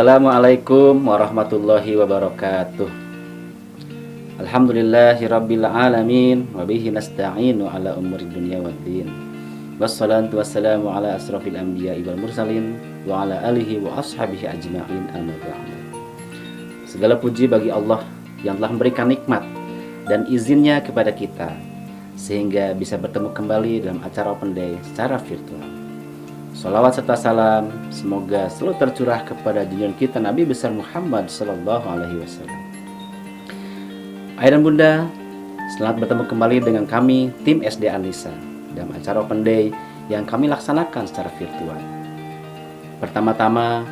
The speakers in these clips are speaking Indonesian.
Assalamualaikum warahmatullahi wabarakatuh. Alhamdulillahirabbil alamin wa bihi nasta'inu ala umuri dunya waddin. Wassalatu wassalamu ala asrofil anbiya'i wal mursalin wa ala alihi wa ashabihi ajma'in amma ba'du. Segala puji bagi Allah yang telah memberikan nikmat dan izinnya kepada kita sehingga bisa bertemu kembali dalam acara Open Day secara virtual. Salawat serta salam semoga selalu tercurah kepada junjungan kita Nabi besar Muhammad sallallahu alaihi wasallam. Ayah dan Bunda, selamat bertemu kembali dengan kami tim SD Anissa dalam acara Open Day yang kami laksanakan secara virtual. Pertama-tama,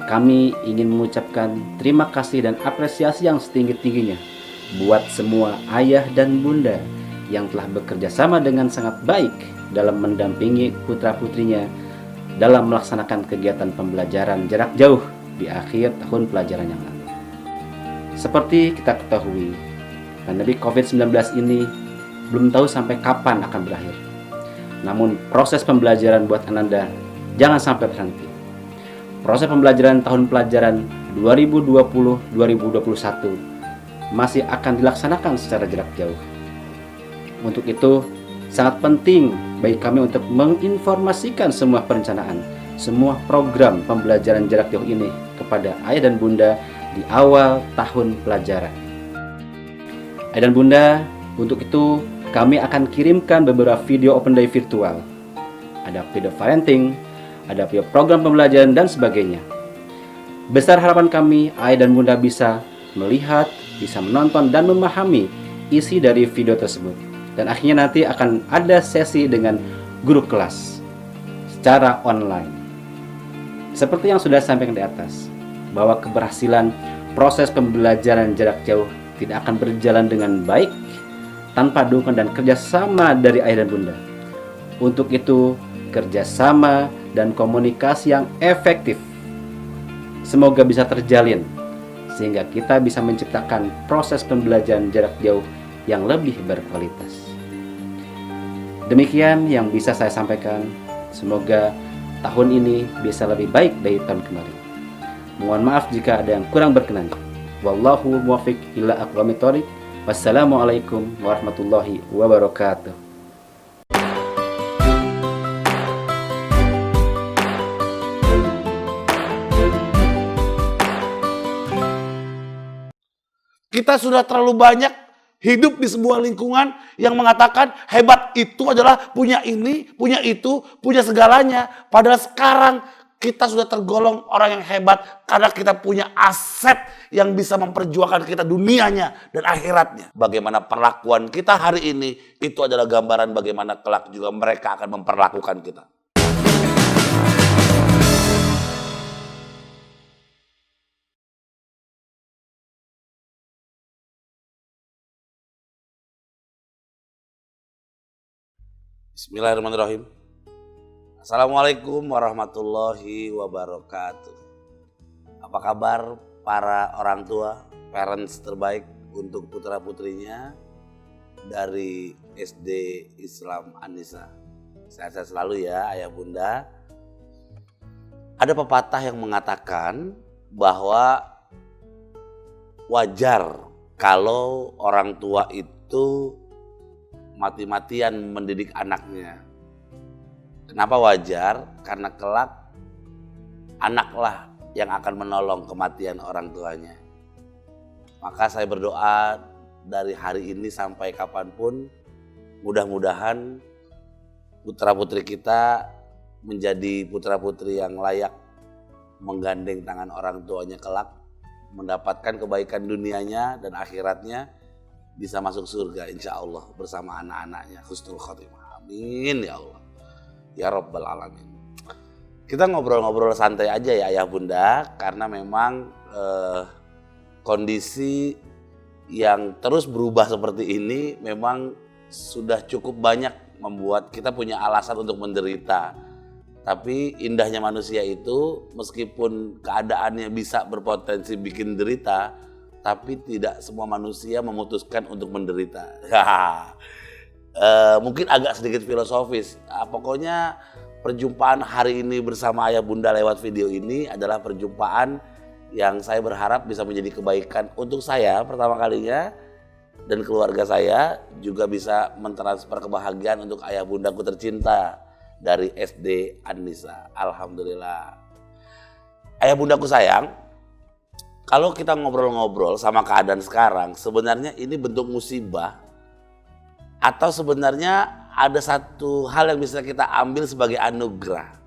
kami ingin mengucapkan terima kasih dan apresiasi yang setinggi-tingginya buat semua ayah dan bunda yang telah bekerja sama dengan sangat baik dalam mendampingi putra-putrinya dalam melaksanakan kegiatan pembelajaran jarak jauh di akhir tahun pelajaran yang lalu. Seperti kita ketahui, pandemi COVID-19 ini belum tahu sampai kapan akan berakhir. Namun proses pembelajaran buat Ananda jangan sampai berhenti. Proses pembelajaran tahun pelajaran 2020-2021 masih akan dilaksanakan secara jarak jauh. Untuk itu, sangat penting bagi kami untuk menginformasikan semua perencanaan, semua program pembelajaran jarak jauh ini kepada ayah dan bunda di awal tahun pelajaran. Ayah dan bunda, untuk itu kami akan kirimkan beberapa video Open Day virtual. Ada video parenting, ada video program pembelajaran dan sebagainya. Besar harapan kami ayah dan bunda bisa melihat, bisa menonton dan memahami isi dari video tersebut. Dan akhirnya nanti akan ada sesi dengan guru kelas secara online. Seperti yang sudah sampaikan di atas, bahwa keberhasilan proses pembelajaran jarak jauh tidak akan berjalan dengan baik tanpa dukungan dan kerjasama dari ayah dan bunda. Untuk itu, kerjasama dan komunikasi yang efektif semoga bisa terjalin sehingga kita bisa menciptakan proses pembelajaran jarak jauh yang lebih berkualitas. Demikian yang bisa saya sampaikan. Semoga tahun ini bisa lebih baik dari tahun kemarin. Mohon maaf jika ada yang kurang berkenan. Wallahu muwaffiq ila aqwamit thoriq. Wassalamualaikum warahmatullahi wabarakatuh. Kita sudah terlalu banyak hidup di sebuah lingkungan yang mengatakan hebat itu adalah punya ini, punya itu, punya segalanya. Padahal sekarang kita sudah tergolong orang yang hebat karena kita punya aset yang bisa memperjuangkan kita dunianya dan akhiratnya. Bagaimana perlakuan kita hari ini itu adalah gambaran bagaimana kelak juga mereka akan memperlakukan kita. Bismillahirrahmanirrahim. Assalamualaikum warahmatullahi wabarakatuh. Apa kabar para orang tua, parents terbaik untuk putra-putrinya dari SD Islam Anissa? Sehat-sehat selalu ya ayah bunda. Ada pepatah yang mengatakan bahwa wajar kalau orang tua itu mati-matian mendidik anaknya. Kenapa wajar? Karena kelak anaklah yang akan menolong kematian orang tuanya. Maka saya berdoa dari hari ini sampai kapanpun, mudah-mudahan putra-putri kita menjadi putra-putri yang layak menggandeng tangan orang tuanya kelak, mendapatkan kebaikan dunianya dan akhiratnya, bisa masuk surga insya Allah bersama anak-anaknya husnul khotimah. Amin ya Allah ya Rabbal alamin. Kita ngobrol-ngobrol santai aja ya ayah bunda, karena memang kondisi yang terus berubah seperti ini memang sudah cukup banyak membuat kita punya alasan untuk menderita. Tapi indahnya manusia itu, meskipun keadaannya bisa berpotensi bikin derita, tapi tidak semua manusia memutuskan untuk menderita. Mungkin agak sedikit filosofis. Pokoknya perjumpaan hari ini bersama ayah bunda lewat video ini adalah perjumpaan yang saya berharap bisa menjadi kebaikan untuk saya pertama kalinya dan keluarga saya, juga bisa mentransfer kebahagiaan untuk ayah bundaku tercinta dari SD An-Nisa. Alhamdulillah. Ayah bundaku sayang, kalau kita ngobrol-ngobrol sama keadaan sekarang, sebenarnya ini bentuk musibah atau sebenarnya ada satu hal yang bisa kita ambil sebagai anugerah.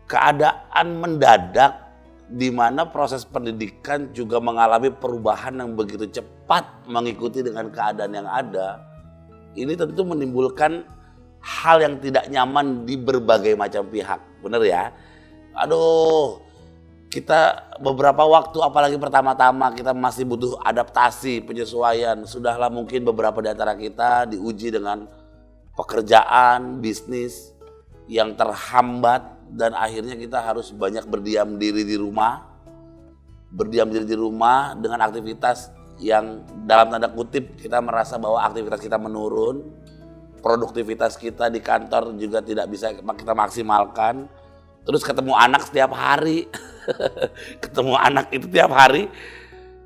Keadaan mendadak di mana proses pendidikan juga mengalami perubahan yang begitu cepat mengikuti dengan keadaan yang ada. Ini tentu menimbulkan hal yang tidak nyaman di berbagai macam pihak. Bener ya? Aduh, kita beberapa waktu apalagi pertama-tama kita masih butuh adaptasi, penyesuaian. Sudahlah mungkin beberapa di antara kita diuji dengan pekerjaan, bisnis yang terhambat dan akhirnya kita harus banyak berdiam diri di rumah. Berdiam diri di rumah dengan aktivitas yang dalam tanda kutip kita merasa bahwa aktivitas kita menurun. Produktivitas kita di kantor juga tidak bisa kita maksimalkan. Terus ketemu anak setiap hari. Ketemu anak itu tiap hari.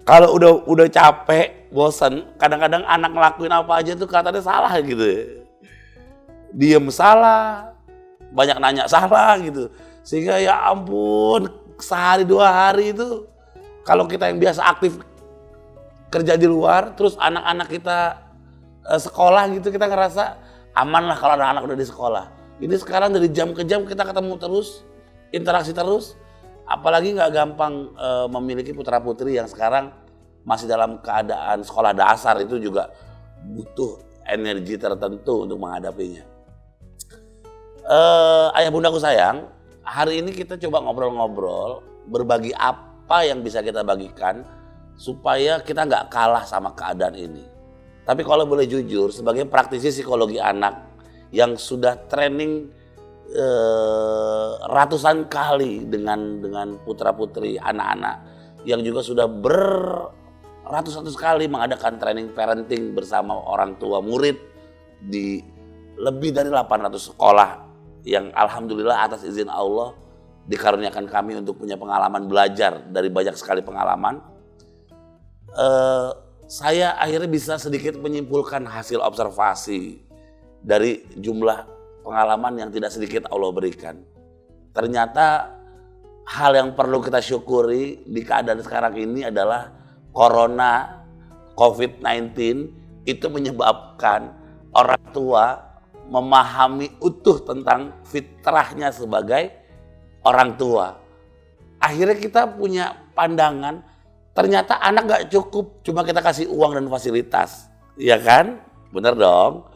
Kalau udah capek, bosan, kadang-kadang anak ngelakuin apa aja tuh katanya salah gitu. Diem salah, banyak nanya salah gitu. Sehingga ya ampun, sehari 2 hari itu kalau kita yang biasa aktif kerja di luar, terus anak-anak kita sekolah gitu, kita ngerasa aman lah kalau anak-anak udah di sekolah. Ini sekarang dari jam ke jam kita ketemu terus, interaksi terus. Apalagi nggak gampang memiliki putra-putri yang sekarang masih dalam keadaan sekolah dasar, itu juga butuh energi tertentu untuk menghadapinya. Ayah bundaku sayang, hari ini kita coba ngobrol-ngobrol, berbagi apa yang bisa kita bagikan supaya kita nggak kalah sama keadaan ini. Tapi kalau boleh jujur, sebagai praktisi psikologi anak yang sudah training ratusan kali dengan putra-putri anak-anak, yang juga sudah beratus-ratus kali mengadakan training parenting bersama orang tua murid di lebih dari 800 sekolah yang alhamdulillah atas izin Allah dikaruniakan kami untuk punya pengalaman belajar dari banyak sekali pengalaman. Saya akhirnya bisa sedikit menyimpulkan hasil observasi dari jumlah pengalaman yang tidak sedikit Allah berikan. Ternyata hal yang perlu kita syukuri di keadaan sekarang ini adalah Corona, COVID-19 itu menyebabkan orang tua memahami utuh tentang fitrahnya sebagai orang tua. Akhirnya kita punya pandangan, ternyata anak gak cukup cuma kita kasih uang dan fasilitas. Iya kan? Bener dong.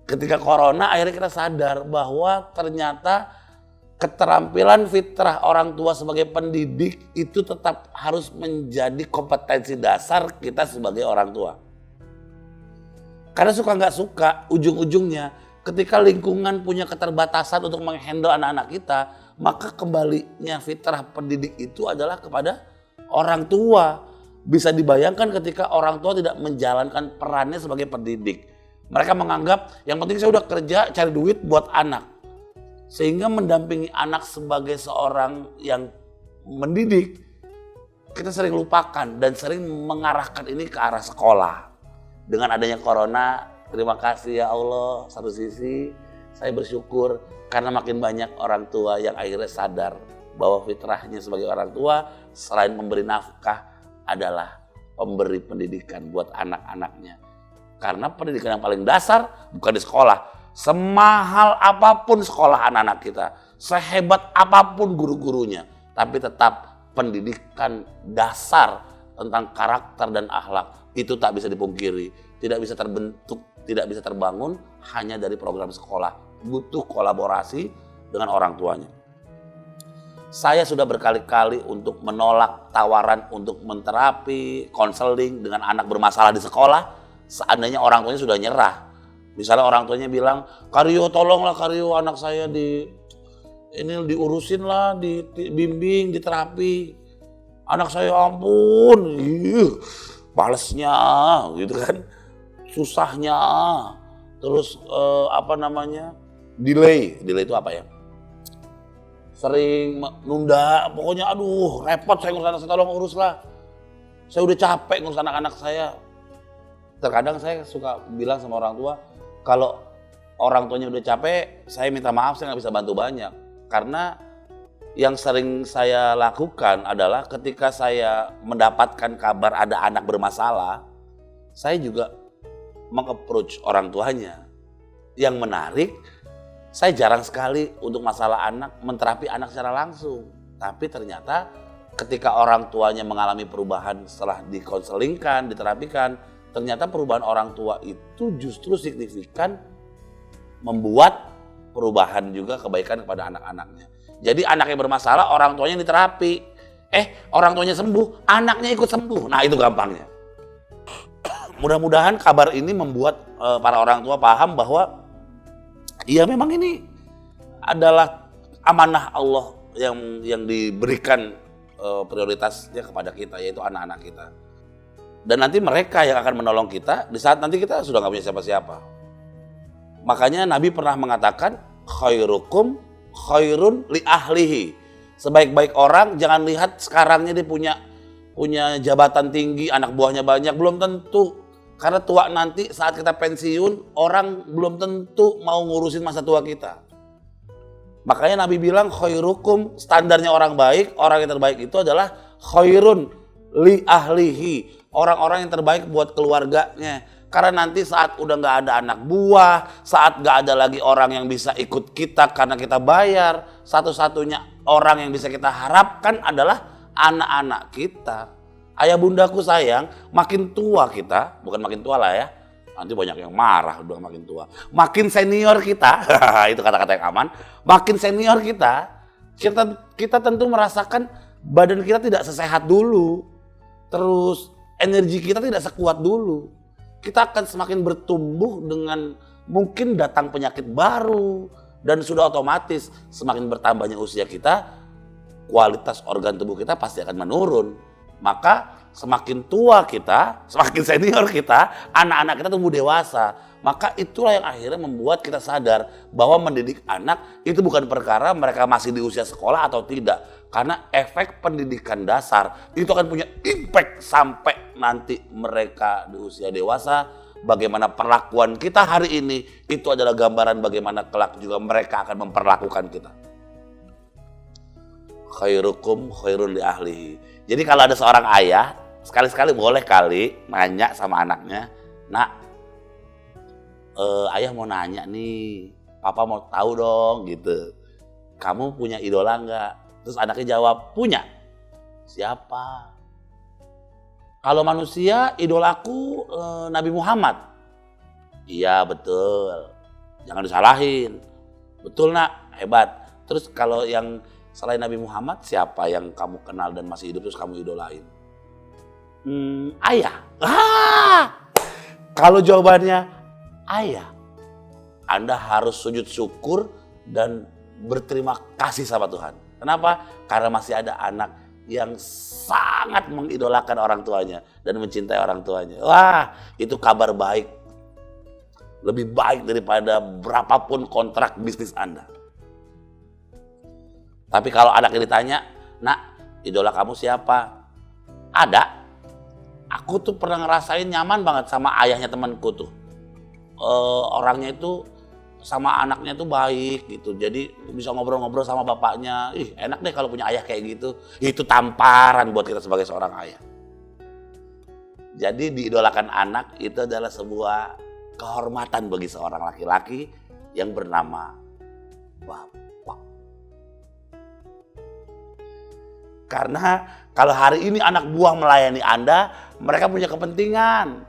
Ketika Corona akhirnya kita sadar bahwa ternyata keterampilan fitrah orang tua sebagai pendidik itu tetap harus menjadi kompetensi dasar kita sebagai orang tua. Karena suka nggak suka, ujung-ujungnya ketika lingkungan punya keterbatasan untuk menghandle anak-anak kita, maka kembalinya fitrah pendidik itu adalah kepada orang tua. Bisa dibayangkan ketika orang tua tidak menjalankan perannya sebagai pendidik. Mereka menganggap yang penting saya udah kerja cari duit buat anak. Sehingga mendampingi anak sebagai seorang yang mendidik, kita sering lupakan dan sering mengarahkan ini ke arah sekolah. Dengan adanya Corona, terima kasih ya Allah, satu sisi saya bersyukur karena makin banyak orang tua yang akhirnya sadar bahwa fitrahnya sebagai orang tua selain memberi nafkah adalah pemberi pendidikan buat anak-anaknya. Karena pendidikan yang paling dasar bukan di sekolah. Semahal apapun sekolah anak-anak kita, sehebat apapun guru-gurunya, tapi tetap pendidikan dasar tentang karakter dan akhlak itu tak bisa dipungkiri, tidak bisa terbentuk, tidak bisa terbangun hanya dari program sekolah. Butuh kolaborasi dengan orang tuanya. Saya sudah berkali-kali untuk menolak tawaran untuk menterapi, konseling dengan anak bermasalah di sekolah, seandainya orang tuanya sudah nyerah. Misalnya orang tuanya bilang, Karyo tolonglah Karyo anak saya diurusin lah, dibimbing, diterapi. Anak saya ampun, palesnya gitu kan, susahnya, terus delay itu apa ya? sering nunda, pokoknya aduh repot saya ngurus anak saya, tolong uruslah. Saya udah capek ngurus anak-anak saya. Terkadang saya suka bilang sama orang tua, kalau orang tuanya udah capek, saya minta maaf, saya nggak bisa bantu banyak. Karena yang sering saya lakukan adalah ketika saya mendapatkan kabar ada anak bermasalah, saya juga meng-approach orang tuanya. Yang menarik, saya jarang sekali untuk masalah anak menterapi anak secara langsung. Tapi ternyata ketika orang tuanya mengalami perubahan setelah dikonselingkan, diterapikan, ternyata perubahan orang tua itu justru signifikan membuat perubahan juga kebaikan kepada anak-anaknya. Jadi anak yang bermasalah, orang tuanya diterapi. Orang tuanya sembuh, anaknya ikut sembuh. Nah itu gampangnya. Mudah-mudahan kabar ini membuat para orang tua paham bahwa ya memang ini adalah amanah Allah yang diberikan prioritasnya kepada kita, yaitu anak-anak kita. Dan nanti mereka yang akan menolong kita di saat nanti kita sudah nggak punya siapa-siapa. Makanya Nabi pernah mengatakan, khairukum khairun li ahlihi. Sebaik-baik orang jangan lihat sekarangnya dia punya jabatan tinggi, anak buahnya banyak, belum tentu. Karena tua nanti saat kita pensiun, orang belum tentu mau ngurusin masa tua kita. Makanya Nabi bilang khairukum, standarnya orang baik, orang yang terbaik itu adalah khairun li ahlihi. Orang-orang yang terbaik buat keluarganya. Karena nanti saat udah gak ada anak buah, saat gak ada lagi orang yang bisa ikut kita karena kita bayar, satu-satunya orang yang bisa kita harapkan adalah anak-anak kita. Ayah bundaku sayang, makin tua kita, bukan makin tua lah ya, nanti banyak yang marah udah makin tua. Makin senior kita, itu kata-kata yang aman, makin senior kita tentu merasakan badan kita tidak sesehat dulu. Terus energi kita tidak sekuat dulu. Kita akan semakin bertumbuh dengan mungkin datang penyakit baru. Dan sudah otomatis semakin bertambahnya usia kita, kualitas organ tubuh kita pasti akan menurun. Maka semakin tua kita, semakin senior kita, anak-anak kita tumbuh dewasa. Maka itulah yang akhirnya membuat kita sadar bahwa mendidik anak itu bukan perkara mereka masih di usia sekolah atau tidak. Karena efek pendidikan dasar itu akan punya impact sampai nanti mereka di usia dewasa. Bagaimana perlakuan kita hari ini itu adalah gambaran bagaimana kelak juga mereka akan memperlakukan kita. Khairukum khairun li ahlihi. Jadi kalau ada seorang ayah, sekali-sekali boleh kali nanya sama anaknya, "Nak, ayah mau nanya nih, papa mau tahu dong," gitu. "Kamu punya idola nggak?" Terus anaknya jawab, "Punya." "Siapa?" "Kalau manusia, idolaku Nabi Muhammad." "Iya betul, jangan disalahin." "Betul nak, hebat." "Terus kalau yang selain Nabi Muhammad, siapa yang kamu kenal dan masih hidup terus kamu idolain?" "Ayah." Kalau jawabannya ayah, Anda harus sujud syukur dan berterima kasih sama Tuhan. Kenapa? Karena masih ada anak yang sangat mengidolakan orang tuanya dan mencintai orang tuanya. Wah, itu kabar baik. Lebih baik daripada berapapun kontrak bisnis Anda. Tapi kalau anaknya ditanya, "Nak, idola kamu siapa?" "Ada. Aku tuh pernah ngerasain nyaman banget sama ayahnya temanku tuh. Orangnya itu sama anaknya tuh baik gitu. Jadi bisa ngobrol-ngobrol sama bapaknya. Ih, enak deh kalau punya ayah kayak gitu." Itu tamparan buat kita sebagai seorang ayah. Jadi diidolakan anak itu adalah sebuah kehormatan bagi seorang laki-laki yang bernama bapak. Karena kalau hari ini anak buah melayani Anda, mereka punya kepentingan.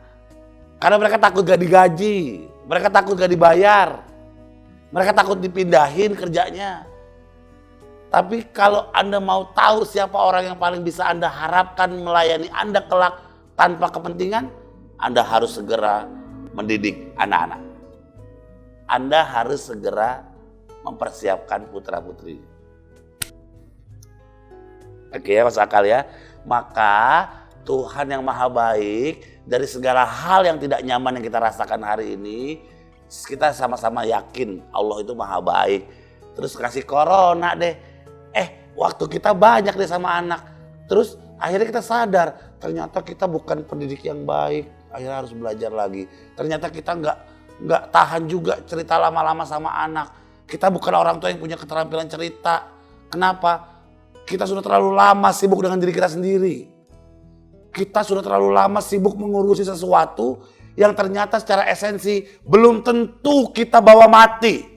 Karena mereka takut gak digaji, mereka takut gak dibayar, mereka takut dipindahin kerjanya. Tapi kalau Anda mau tahu siapa orang yang paling bisa Anda harapkan melayani Anda kelak tanpa kepentingan, Anda harus segera mendidik anak-anak. Anda harus segera mempersiapkan putra-putri. Oke ya, masuk akal ya. Maka Tuhan yang maha baik, dari segala hal yang tidak nyaman yang kita rasakan hari ini, kita sama-sama yakin Allah itu maha baik. Terus kasih corona deh, Waktu kita banyak deh sama anak. Terus akhirnya kita sadar, ternyata kita bukan pendidik yang baik. Akhirnya harus belajar lagi. Ternyata kita nggak tahan juga cerita lama-lama sama anak. Kita bukan orang tua yang punya keterampilan cerita. Kenapa? Kita sudah terlalu lama sibuk dengan diri kita sendiri. Kita sudah terlalu lama sibuk mengurusi sesuatu yang ternyata secara esensi belum tentu kita bawa mati.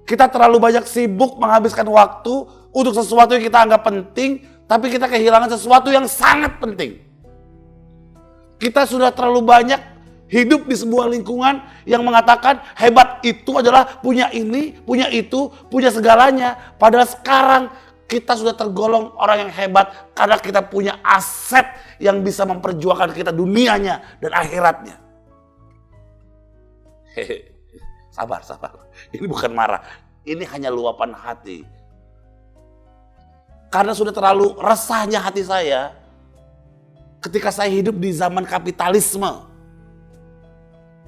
Kita terlalu banyak sibuk menghabiskan waktu untuk sesuatu yang kita anggap penting, tapi kita kehilangan sesuatu yang sangat penting. Kita sudah terlalu banyak hidup di sebuah lingkungan yang mengatakan hebat itu adalah punya ini, punya itu, punya segalanya. Padahal sekarang kita sudah tergolong orang yang hebat karena kita punya aset yang bisa memperjuangkan kita dunianya dan akhiratnya. Sabar. Ini bukan marah. Ini hanya luapan hati. Karena sudah terlalu resahnya hati saya ketika saya hidup di zaman kapitalisme.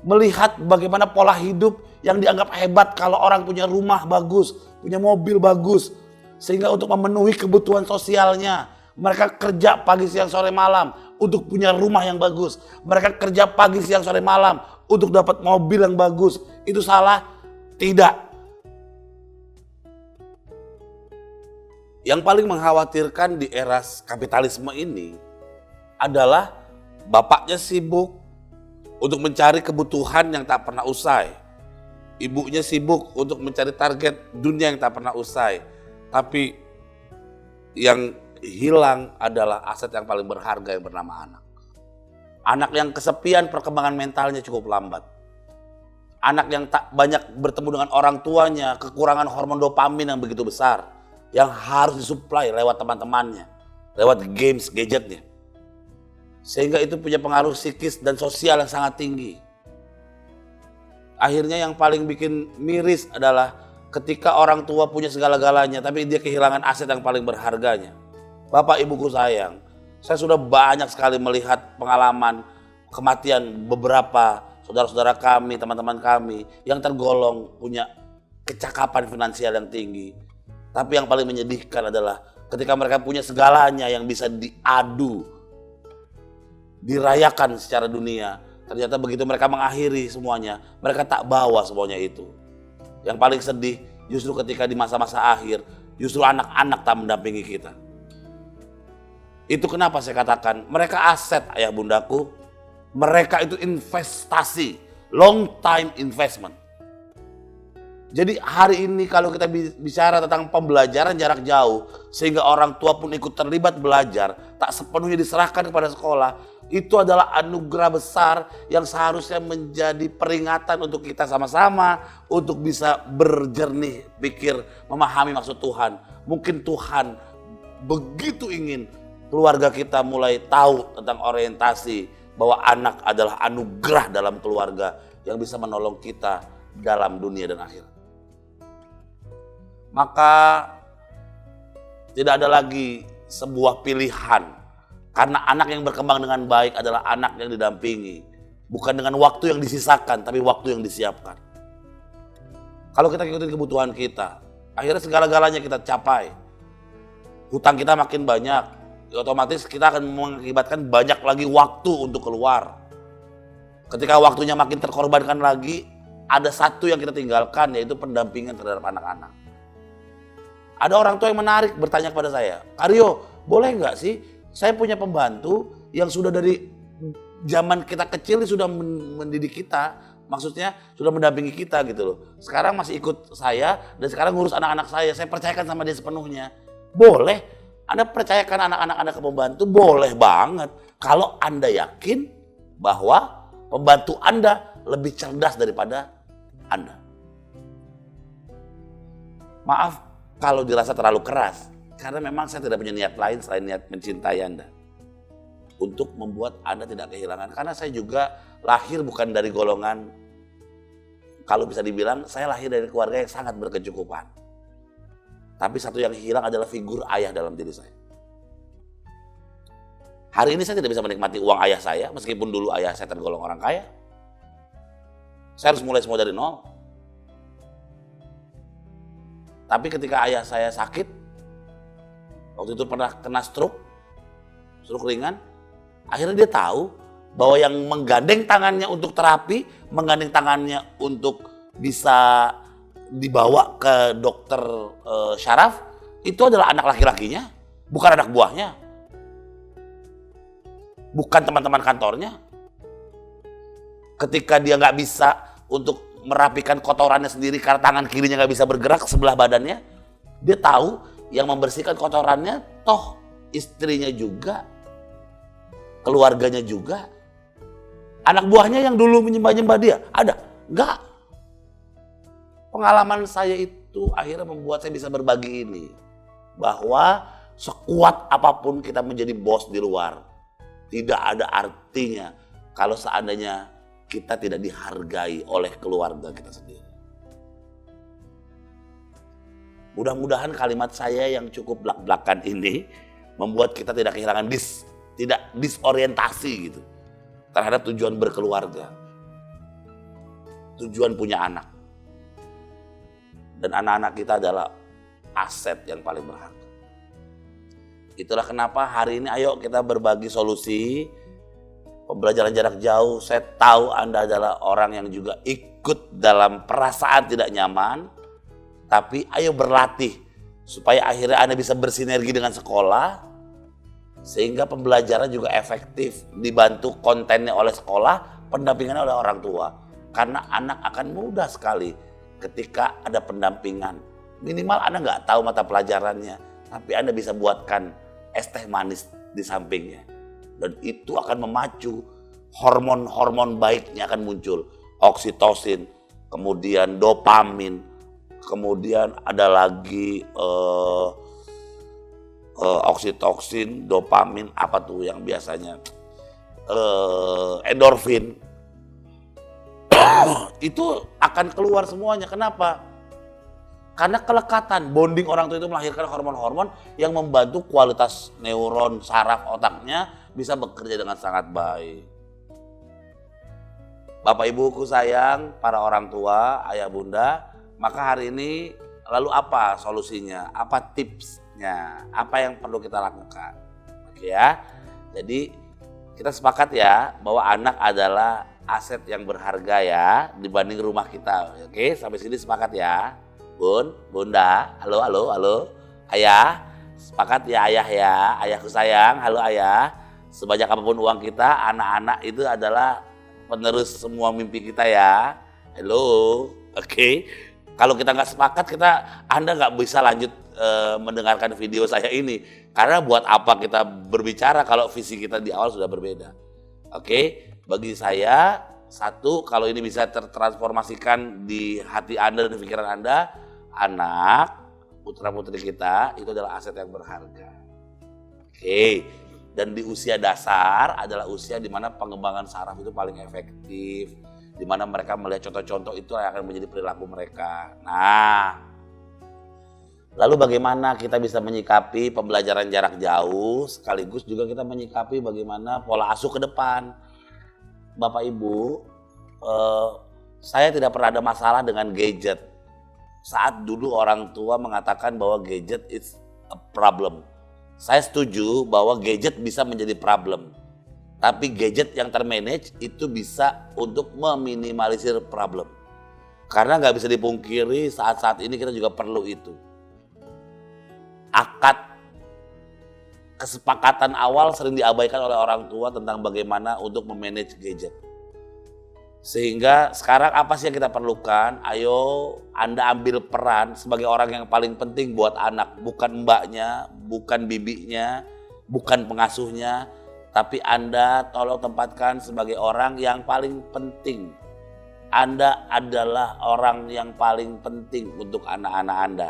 Melihat bagaimana pola hidup yang dianggap hebat kalau orang punya rumah bagus, punya mobil bagus. Sehingga untuk memenuhi kebutuhan sosialnya, mereka kerja pagi, siang, sore, malam untuk punya rumah yang bagus. Mereka kerja pagi, siang, sore, malam untuk dapat mobil yang bagus. Itu salah? Tidak. Yang paling mengkhawatirkan di era kapitalisme ini adalah bapaknya sibuk untuk mencari kebutuhan yang tak pernah usai. Ibunya sibuk untuk mencari target dunia yang tak pernah usai. Tapi yang hilang adalah aset yang paling berharga yang bernama anak. Anak yang kesepian, perkembangan mentalnya cukup lambat. Anak yang tak banyak bertemu dengan orang tuanya, kekurangan hormon dopamin yang begitu besar, yang harus disuplai lewat teman-temannya, lewat games, gadgetnya. Sehingga itu punya pengaruh psikis dan sosial yang sangat tinggi. Akhirnya yang paling bikin miris adalah ketika orang tua punya segala-galanya, tapi dia kehilangan aset yang paling berharganya. Bapak ibuku sayang, saya sudah banyak sekali melihat pengalaman kematian beberapa saudara-saudara kami, teman-teman kami yang tergolong punya kecakapan finansial yang tinggi. Tapi yang paling menyedihkan adalah ketika mereka punya segalanya yang bisa diadu, dirayakan secara dunia, ternyata begitu mereka mengakhiri semuanya, mereka tak bawa semuanya itu. Yang paling sedih justru ketika di masa-masa akhir, justru anak-anak tak mendampingi kita. Itu kenapa saya katakan mereka aset ayah bundaku. Mereka itu investasi, long time investment. Jadi hari ini kalau kita bicara tentang pembelajaran jarak jauh, sehingga orang tua pun ikut terlibat belajar, tak sepenuhnya diserahkan kepada sekolah, itu adalah anugerah besar yang seharusnya menjadi peringatan untuk kita sama-sama untuk bisa berjernih pikir, memahami maksud Tuhan. Mungkin Tuhan begitu ingin keluarga kita mulai tahu tentang orientasi bahwa anak adalah anugerah dalam keluarga yang bisa menolong kita dalam dunia dan akhirat. Maka tidak ada lagi sebuah pilihan, karena anak yang berkembang dengan baik adalah anak yang didampingi, bukan dengan waktu yang disisakan, tapi waktu yang disiapkan. Kalau kita ikutin kebutuhan kita, akhirnya segala-galanya kita capai. Hutang kita makin banyak, otomatis kita akan mengakibatkan banyak lagi waktu untuk keluar. Ketika waktunya makin terkorbankan lagi, ada satu yang kita tinggalkan, yaitu pendampingan terhadap anak-anak. Ada orang tua yang menarik bertanya kepada saya, "Aryo, boleh nggak sih saya punya pembantu yang sudah dari zaman kita kecil sudah mendidik kita, maksudnya sudah mendampingi kita gitu loh. Sekarang masih ikut saya dan sekarang ngurus anak-anak saya percayakan sama dia sepenuhnya." Boleh, Anda percayakan anak-anak Anda ke pembantu, boleh banget. Kalau Anda yakin bahwa pembantu Anda lebih cerdas daripada Anda. Maaf kalau dirasa terlalu keras, karena memang saya tidak punya niat lain selain niat mencintai Anda. Untuk membuat Anda tidak kehilangan. Karena saya juga lahir bukan dari golongan, kalau bisa dibilang saya lahir dari keluarga yang sangat berkecukupan. Tapi satu yang hilang adalah figur ayah dalam diri saya. Hari ini saya tidak bisa menikmati uang ayah saya, meskipun dulu ayah saya tergolong orang kaya. Saya harus mulai semua dari nol. Tapi ketika ayah saya sakit, waktu itu pernah kena stroke ringan, akhirnya dia tahu bahwa yang menggandeng tangannya untuk terapi, menggandeng tangannya untuk bisa dibawa ke dokter syaraf, itu adalah anak laki-lakinya, bukan anak buahnya, bukan teman-teman kantornya. Ketika dia nggak bisa untuk merapikan kotorannya sendiri karena tangan kirinya nggak bisa bergerak sebelah badannya, dia tahu yang membersihkan kotorannya toh istrinya juga, keluarganya juga. Anak buahnya yang dulu menyembah-nyembah dia, ada? Enggak. Pengalaman saya itu akhirnya membuat saya bisa berbagi ini. Bahwa sekuat apapun kita menjadi bos di luar, tidak ada artinya kalau seandainya kita tidak dihargai oleh keluarga kita sendiri. Mudah-mudahan kalimat saya yang cukup blak-blakan ini membuat kita tidak kehilangan tidak disorientasi gitu terhadap tujuan berkeluarga, tujuan punya anak. Dan anak-anak kita adalah aset yang paling berharga. Itulah kenapa hari ini ayo kita berbagi solusi pembelajaran jarak jauh. Saya tahu Anda adalah orang yang juga ikut dalam perasaan tidak nyaman, tapi ayo berlatih supaya akhirnya Anda bisa bersinergi dengan sekolah, sehingga pembelajaran juga efektif, dibantu kontennya oleh sekolah, pendampingannya oleh orang tua. Karena anak akan mudah sekali ketika ada pendampingan. Minimal Anda nggak tahu mata pelajarannya, tapi Anda bisa buatkan es teh manis di sampingnya. Dan itu akan memacu hormon-hormon baiknya akan muncul. Oksitosin, kemudian dopamin, kemudian ada lagi oksitosin, dopamin, apa tuh yang biasanya endorfin. Itu akan keluar semuanya. Kenapa? Karena kelekatan, bonding orang tua itu melahirkan hormon-hormon yang membantu kualitas neuron saraf otaknya bisa bekerja dengan sangat baik. Bapak ibuku sayang, para orang tua, ayah bunda, maka hari ini lalu apa solusinya? Apa tipsnya? Apa yang perlu kita lakukan? Oke ya. Jadi kita sepakat ya bahwa anak adalah aset yang berharga ya dibanding rumah kita. Oke, sampai sini sepakat ya. Bun, bunda, halo, ayah, sepakat ya ayah ya, ayahku sayang, halo ayah. Sebanyak apapun uang kita, anak-anak itu adalah penerus semua mimpi kita ya. Halo, oke. Kalau kita nggak sepakat, Anda nggak bisa lanjut mendengarkan video saya ini. Karena buat apa kita berbicara kalau visi kita di awal sudah berbeda. Oke, bagi saya, satu, kalau ini bisa tertransformasikan di hati Anda dan pikiran Anda, anak, putra-putri kita itu adalah aset yang berharga. Oke, dan di usia dasar adalah usia di mana pengembangan saraf itu paling efektif, di mana mereka melihat contoh-contoh itu yang akan menjadi perilaku mereka. Nah, lalu bagaimana kita bisa menyikapi pembelajaran jarak jauh, sekaligus juga kita menyikapi bagaimana pola asuh ke depan. Bapak Ibu, saya tidak pernah ada masalah dengan gadget. Saat dulu orang tua mengatakan bahwa gadget is a problem. Saya setuju bahwa gadget bisa menjadi problem. Tapi gadget yang termanage itu bisa untuk meminimalisir problem. Karena nggak bisa dipungkiri saat-saat ini kita juga perlu itu. Akad kesepakatan awal sering diabaikan oleh orang tua tentang bagaimana untuk memanage gadget. Sehingga sekarang apa sih yang kita perlukan? Ayo Anda ambil peran sebagai orang yang paling penting buat anak. Bukan mbaknya, bukan bibinya, bukan pengasuhnya. Tapi Anda tolong tempatkan sebagai orang yang paling penting. Anda adalah orang yang paling penting untuk anak-anak Anda.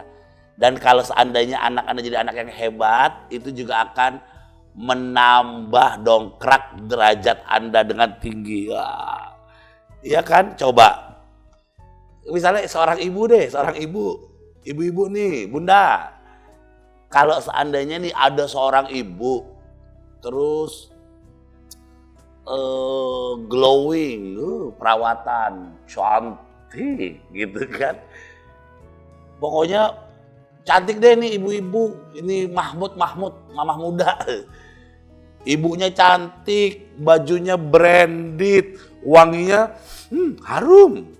Dan kalau seandainya anak Anda jadi anak yang hebat, itu juga akan menambah dongkrak derajat Anda dengan tinggi. Iya kan? Coba. Misalnya seorang ibu deh, ibu-ibu nih, bunda. Kalau seandainya nih ada seorang ibu, terus glowing, perawatan, cantik gitu kan. Pokoknya cantik deh nih ibu-ibu, ini mamah muda. Ibunya cantik, bajunya branded, wanginya harum.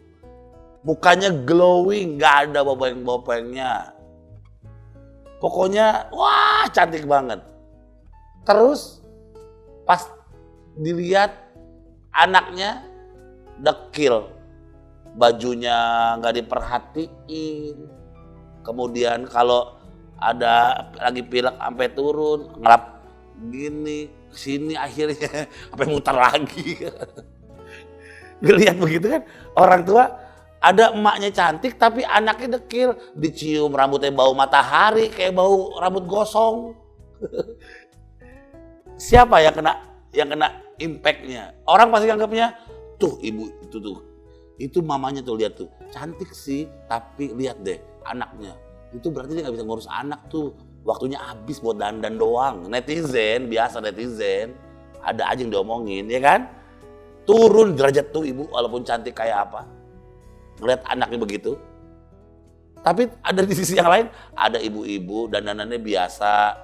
Mukanya glowing, gak ada bopeng-bopengnya. Pokoknya, wah cantik banget. Terus pas dilihat anaknya dekil, bajunya gak diperhatiin. Kemudian kalau ada lagi pilek sampai turun, ngelap gini, sini akhirnya sampai muter lagi. Ngelihat begitu kan, orang tua ada emaknya cantik tapi anaknya dekil, dicium rambutnya bau matahari kayak bau rambut gosong. Siapa yang kena impactnya? Orang pasti anggapnya tuh ibu itu mamanya tuh, lihat tuh cantik sih tapi lihat deh anaknya, itu berarti dia nggak bisa ngurus anak tuh, waktunya habis buat dandan doang. Netizen biasa, netizen ada aja yang diomongin ya kan, turun derajat tuh ibu walaupun cantik kayak apa, ngeliat anaknya begitu. Tapi ada di sisi yang lain, ada ibu-ibu dandanannya biasa,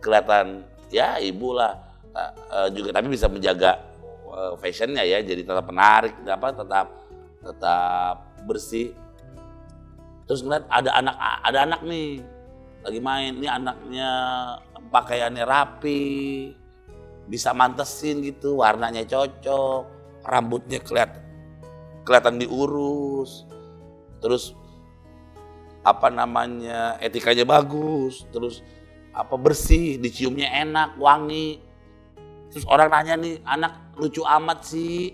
kelihatan ya ibu lah juga, tapi bisa menjaga fashionnya ya, jadi tetap menarik, tetap bersih. Terus ngeliat ada anak nih lagi main, ini anaknya pakaiannya rapi, bisa mantesin gitu, warnanya cocok, rambutnya kelihatan diurus, terus etikanya bagus, terus bersih, diciumnya enak, wangi. Terus orang nanya nih, anak lucu amat sih,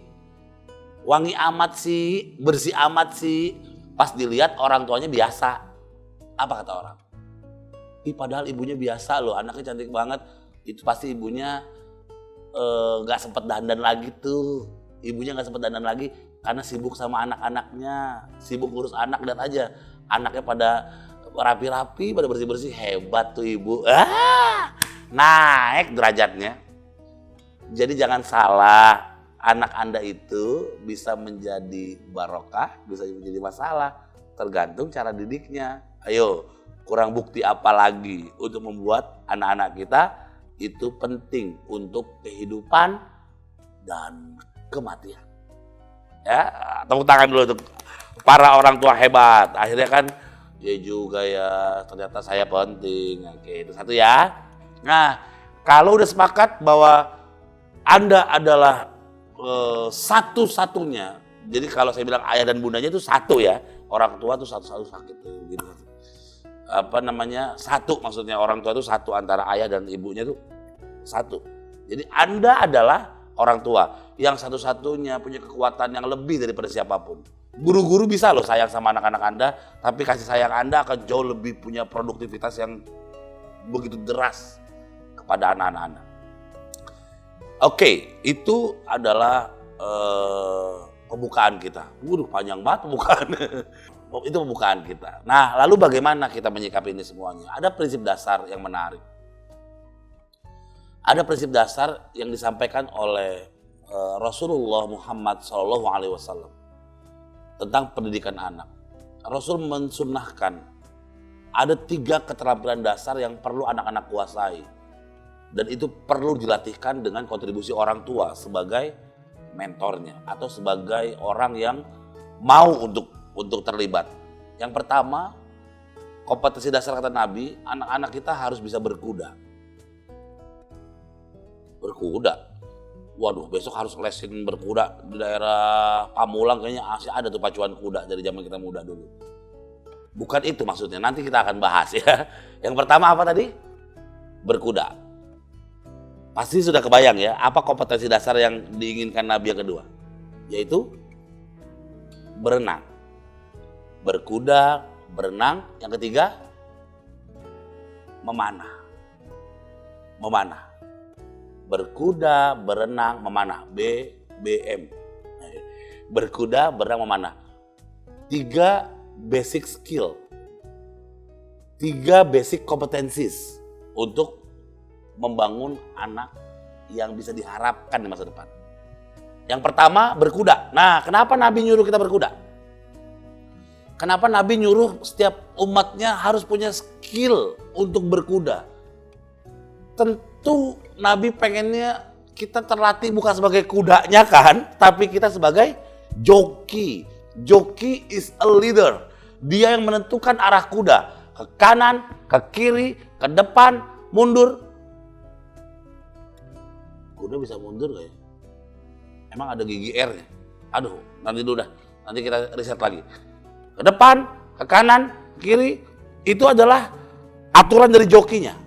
wangi amat sih, bersih amat sih. Pas dilihat orang tuanya biasa, apa kata orang? Padahal ibunya biasa loh, anaknya cantik banget. Itu pasti ibunya gak sempet dandan lagi tuh. Ibunya gak sempet dandan lagi karena sibuk sama anak-anaknya, sibuk ngurus anak. Lihat aja, anaknya pada rapi-rapi, pada bersih-bersih, hebat tuh ibu. Naik derajatnya. Jadi jangan salah, anak Anda itu bisa menjadi barokah, bisa menjadi masalah, tergantung cara didiknya. Ayo, kurang bukti apa lagi untuk membuat anak-anak kita itu penting untuk kehidupan dan kematian. Ya, tepuk tangan dulu untuk para orang tua hebat. Akhirnya kan, ya juga ya, ternyata saya penting. Oke, itu satu ya. Nah, kalau udah sepakat bahwa Anda adalah satu-satunya. Jadi kalau saya bilang ayah dan bundanya itu satu ya. Orang tua itu satu-satu sakit gitu. Satu maksudnya, orang tua itu satu, antara ayah dan ibunya itu satu. Jadi Anda adalah orang tua yang satu-satunya punya kekuatan yang lebih daripada siapapun. Guru-guru bisa loh sayang sama anak-anak Anda, tapi kasih sayang Anda akan jauh lebih punya produktivitas yang begitu deras kepada anak-anak Anda. Oke, itu adalah pembukaan kita. Panjang banget pembukaan. Itu pembukaan kita. Nah, lalu bagaimana kita menyikapi ini semuanya? Ada prinsip dasar yang menarik. Ada prinsip dasar yang disampaikan oleh Rasulullah Muhammad SAW tentang pendidikan anak. Rasul mensunnahkan ada 3 keterampilan dasar yang perlu anak-anak kuasai. Dan itu perlu dilatihkan dengan kontribusi orang tua sebagai mentornya atau sebagai orang yang mau untuk terlibat. Yang pertama, kompetensi dasar kata Nabi, anak-anak kita harus bisa berkuda. Berkuda. Waduh, besok harus lesin berkuda di daerah Pamulang, kayaknya masih ada tuh pacuan kuda dari zaman kita muda dulu. Bukan itu maksudnya, nanti kita akan bahas ya. Yang pertama apa tadi? Berkuda. Pasti sudah kebayang ya, apa kompetensi dasar yang diinginkan Nabi yang kedua? Yaitu berenang. Berkuda, berenang. Yang ketiga, memanah. Memanah. Berkuda, berenang, memanah. BBM. Berkuda, berenang, memanah. 3 basic skill. 3 basic kompetensis untuk membangun anak yang bisa diharapkan di masa depan. Yang pertama, berkuda. Nah, kenapa Nabi nyuruh kita berkuda? Kenapa Nabi nyuruh setiap umatnya harus punya skill untuk berkuda? Tentu Nabi pengennya kita terlatih bukan sebagai kudanya kan, tapi kita sebagai joki. Joki is a leader. Dia yang menentukan arah kuda. Ke kanan, ke kiri, ke depan, mundur. Kuda bisa mundur gak ya? Emang ada gigi R-nya? Aduh, nanti dulu dah. Nanti kita riset lagi. Ke depan, ke kanan, ke kiri, itu adalah aturan dari jokinya.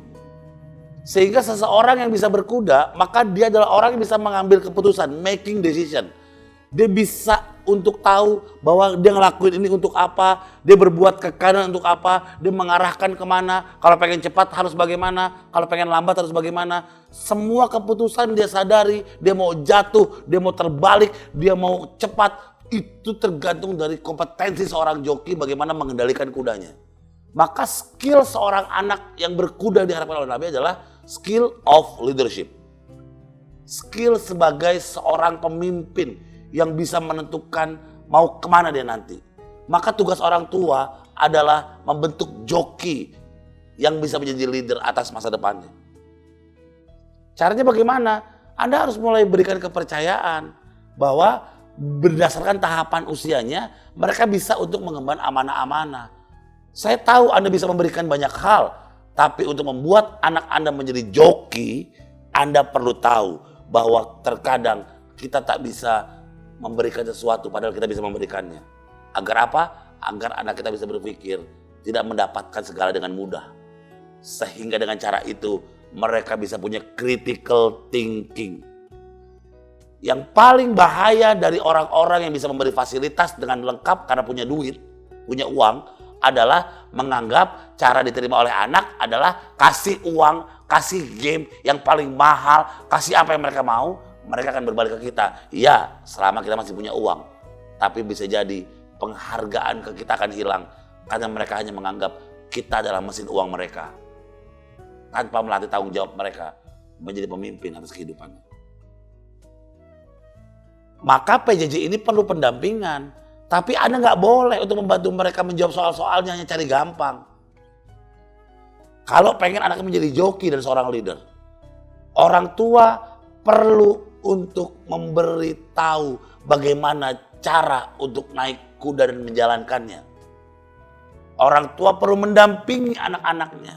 Sehingga seseorang yang bisa berkuda, maka dia adalah orang yang bisa mengambil keputusan, making decision. Dia bisa untuk tahu bahwa dia ngelakuin ini untuk apa, dia berbuat ke kanan untuk apa, dia mengarahkan kemana, kalau pengen cepat harus bagaimana, kalau pengen lambat harus bagaimana. Semua keputusan dia sadari, dia mau jatuh, dia mau terbalik, dia mau cepat, itu tergantung dari kompetensi seorang joki bagaimana mengendalikan kudanya. Maka skill seorang anak yang berkuda diharapkan oleh Nabi adalah skill of leadership. Skill sebagai seorang pemimpin yang bisa menentukan mau kemana dia nanti. Maka tugas orang tua adalah membentuk joki yang bisa menjadi leader atas masa depannya. Caranya bagaimana? Anda harus mulai berikan kepercayaan bahwa berdasarkan tahapan usianya, mereka bisa untuk mengemban amanah-amanah. Saya tahu Anda bisa memberikan banyak hal, tapi untuk membuat anak Anda menjadi joki, Anda perlu tahu bahwa terkadang kita tak bisa memberikan sesuatu padahal kita bisa memberikannya. Agar apa? Agar anak kita bisa berpikir, tidak mendapatkan segala dengan mudah. Sehingga dengan cara itu, mereka bisa punya critical thinking. Yang paling bahaya dari orang-orang yang bisa memberi fasilitas dengan lengkap karena punya duit, punya uang, adalah menganggap cara diterima oleh anak adalah kasih uang, kasih game yang paling mahal, kasih apa yang mereka mau, mereka akan berbalik ke kita. Iya, selama kita masih punya uang. Tapi bisa jadi penghargaan ke kita akan hilang karena mereka hanya menganggap kita adalah mesin uang mereka. Tanpa melatih tanggung jawab mereka menjadi pemimpin atas kehidupannya. Maka PJJ ini perlu pendampingan. Tapi Anda nggak boleh untuk membantu mereka menjawab soal-soalnya hanya cari gampang. Kalau pengen anaknya menjadi joki dan seorang leader, orang tua perlu untuk memberitahu bagaimana cara untuk naik kuda dan menjalankannya. Orang tua perlu mendampingi anak-anaknya.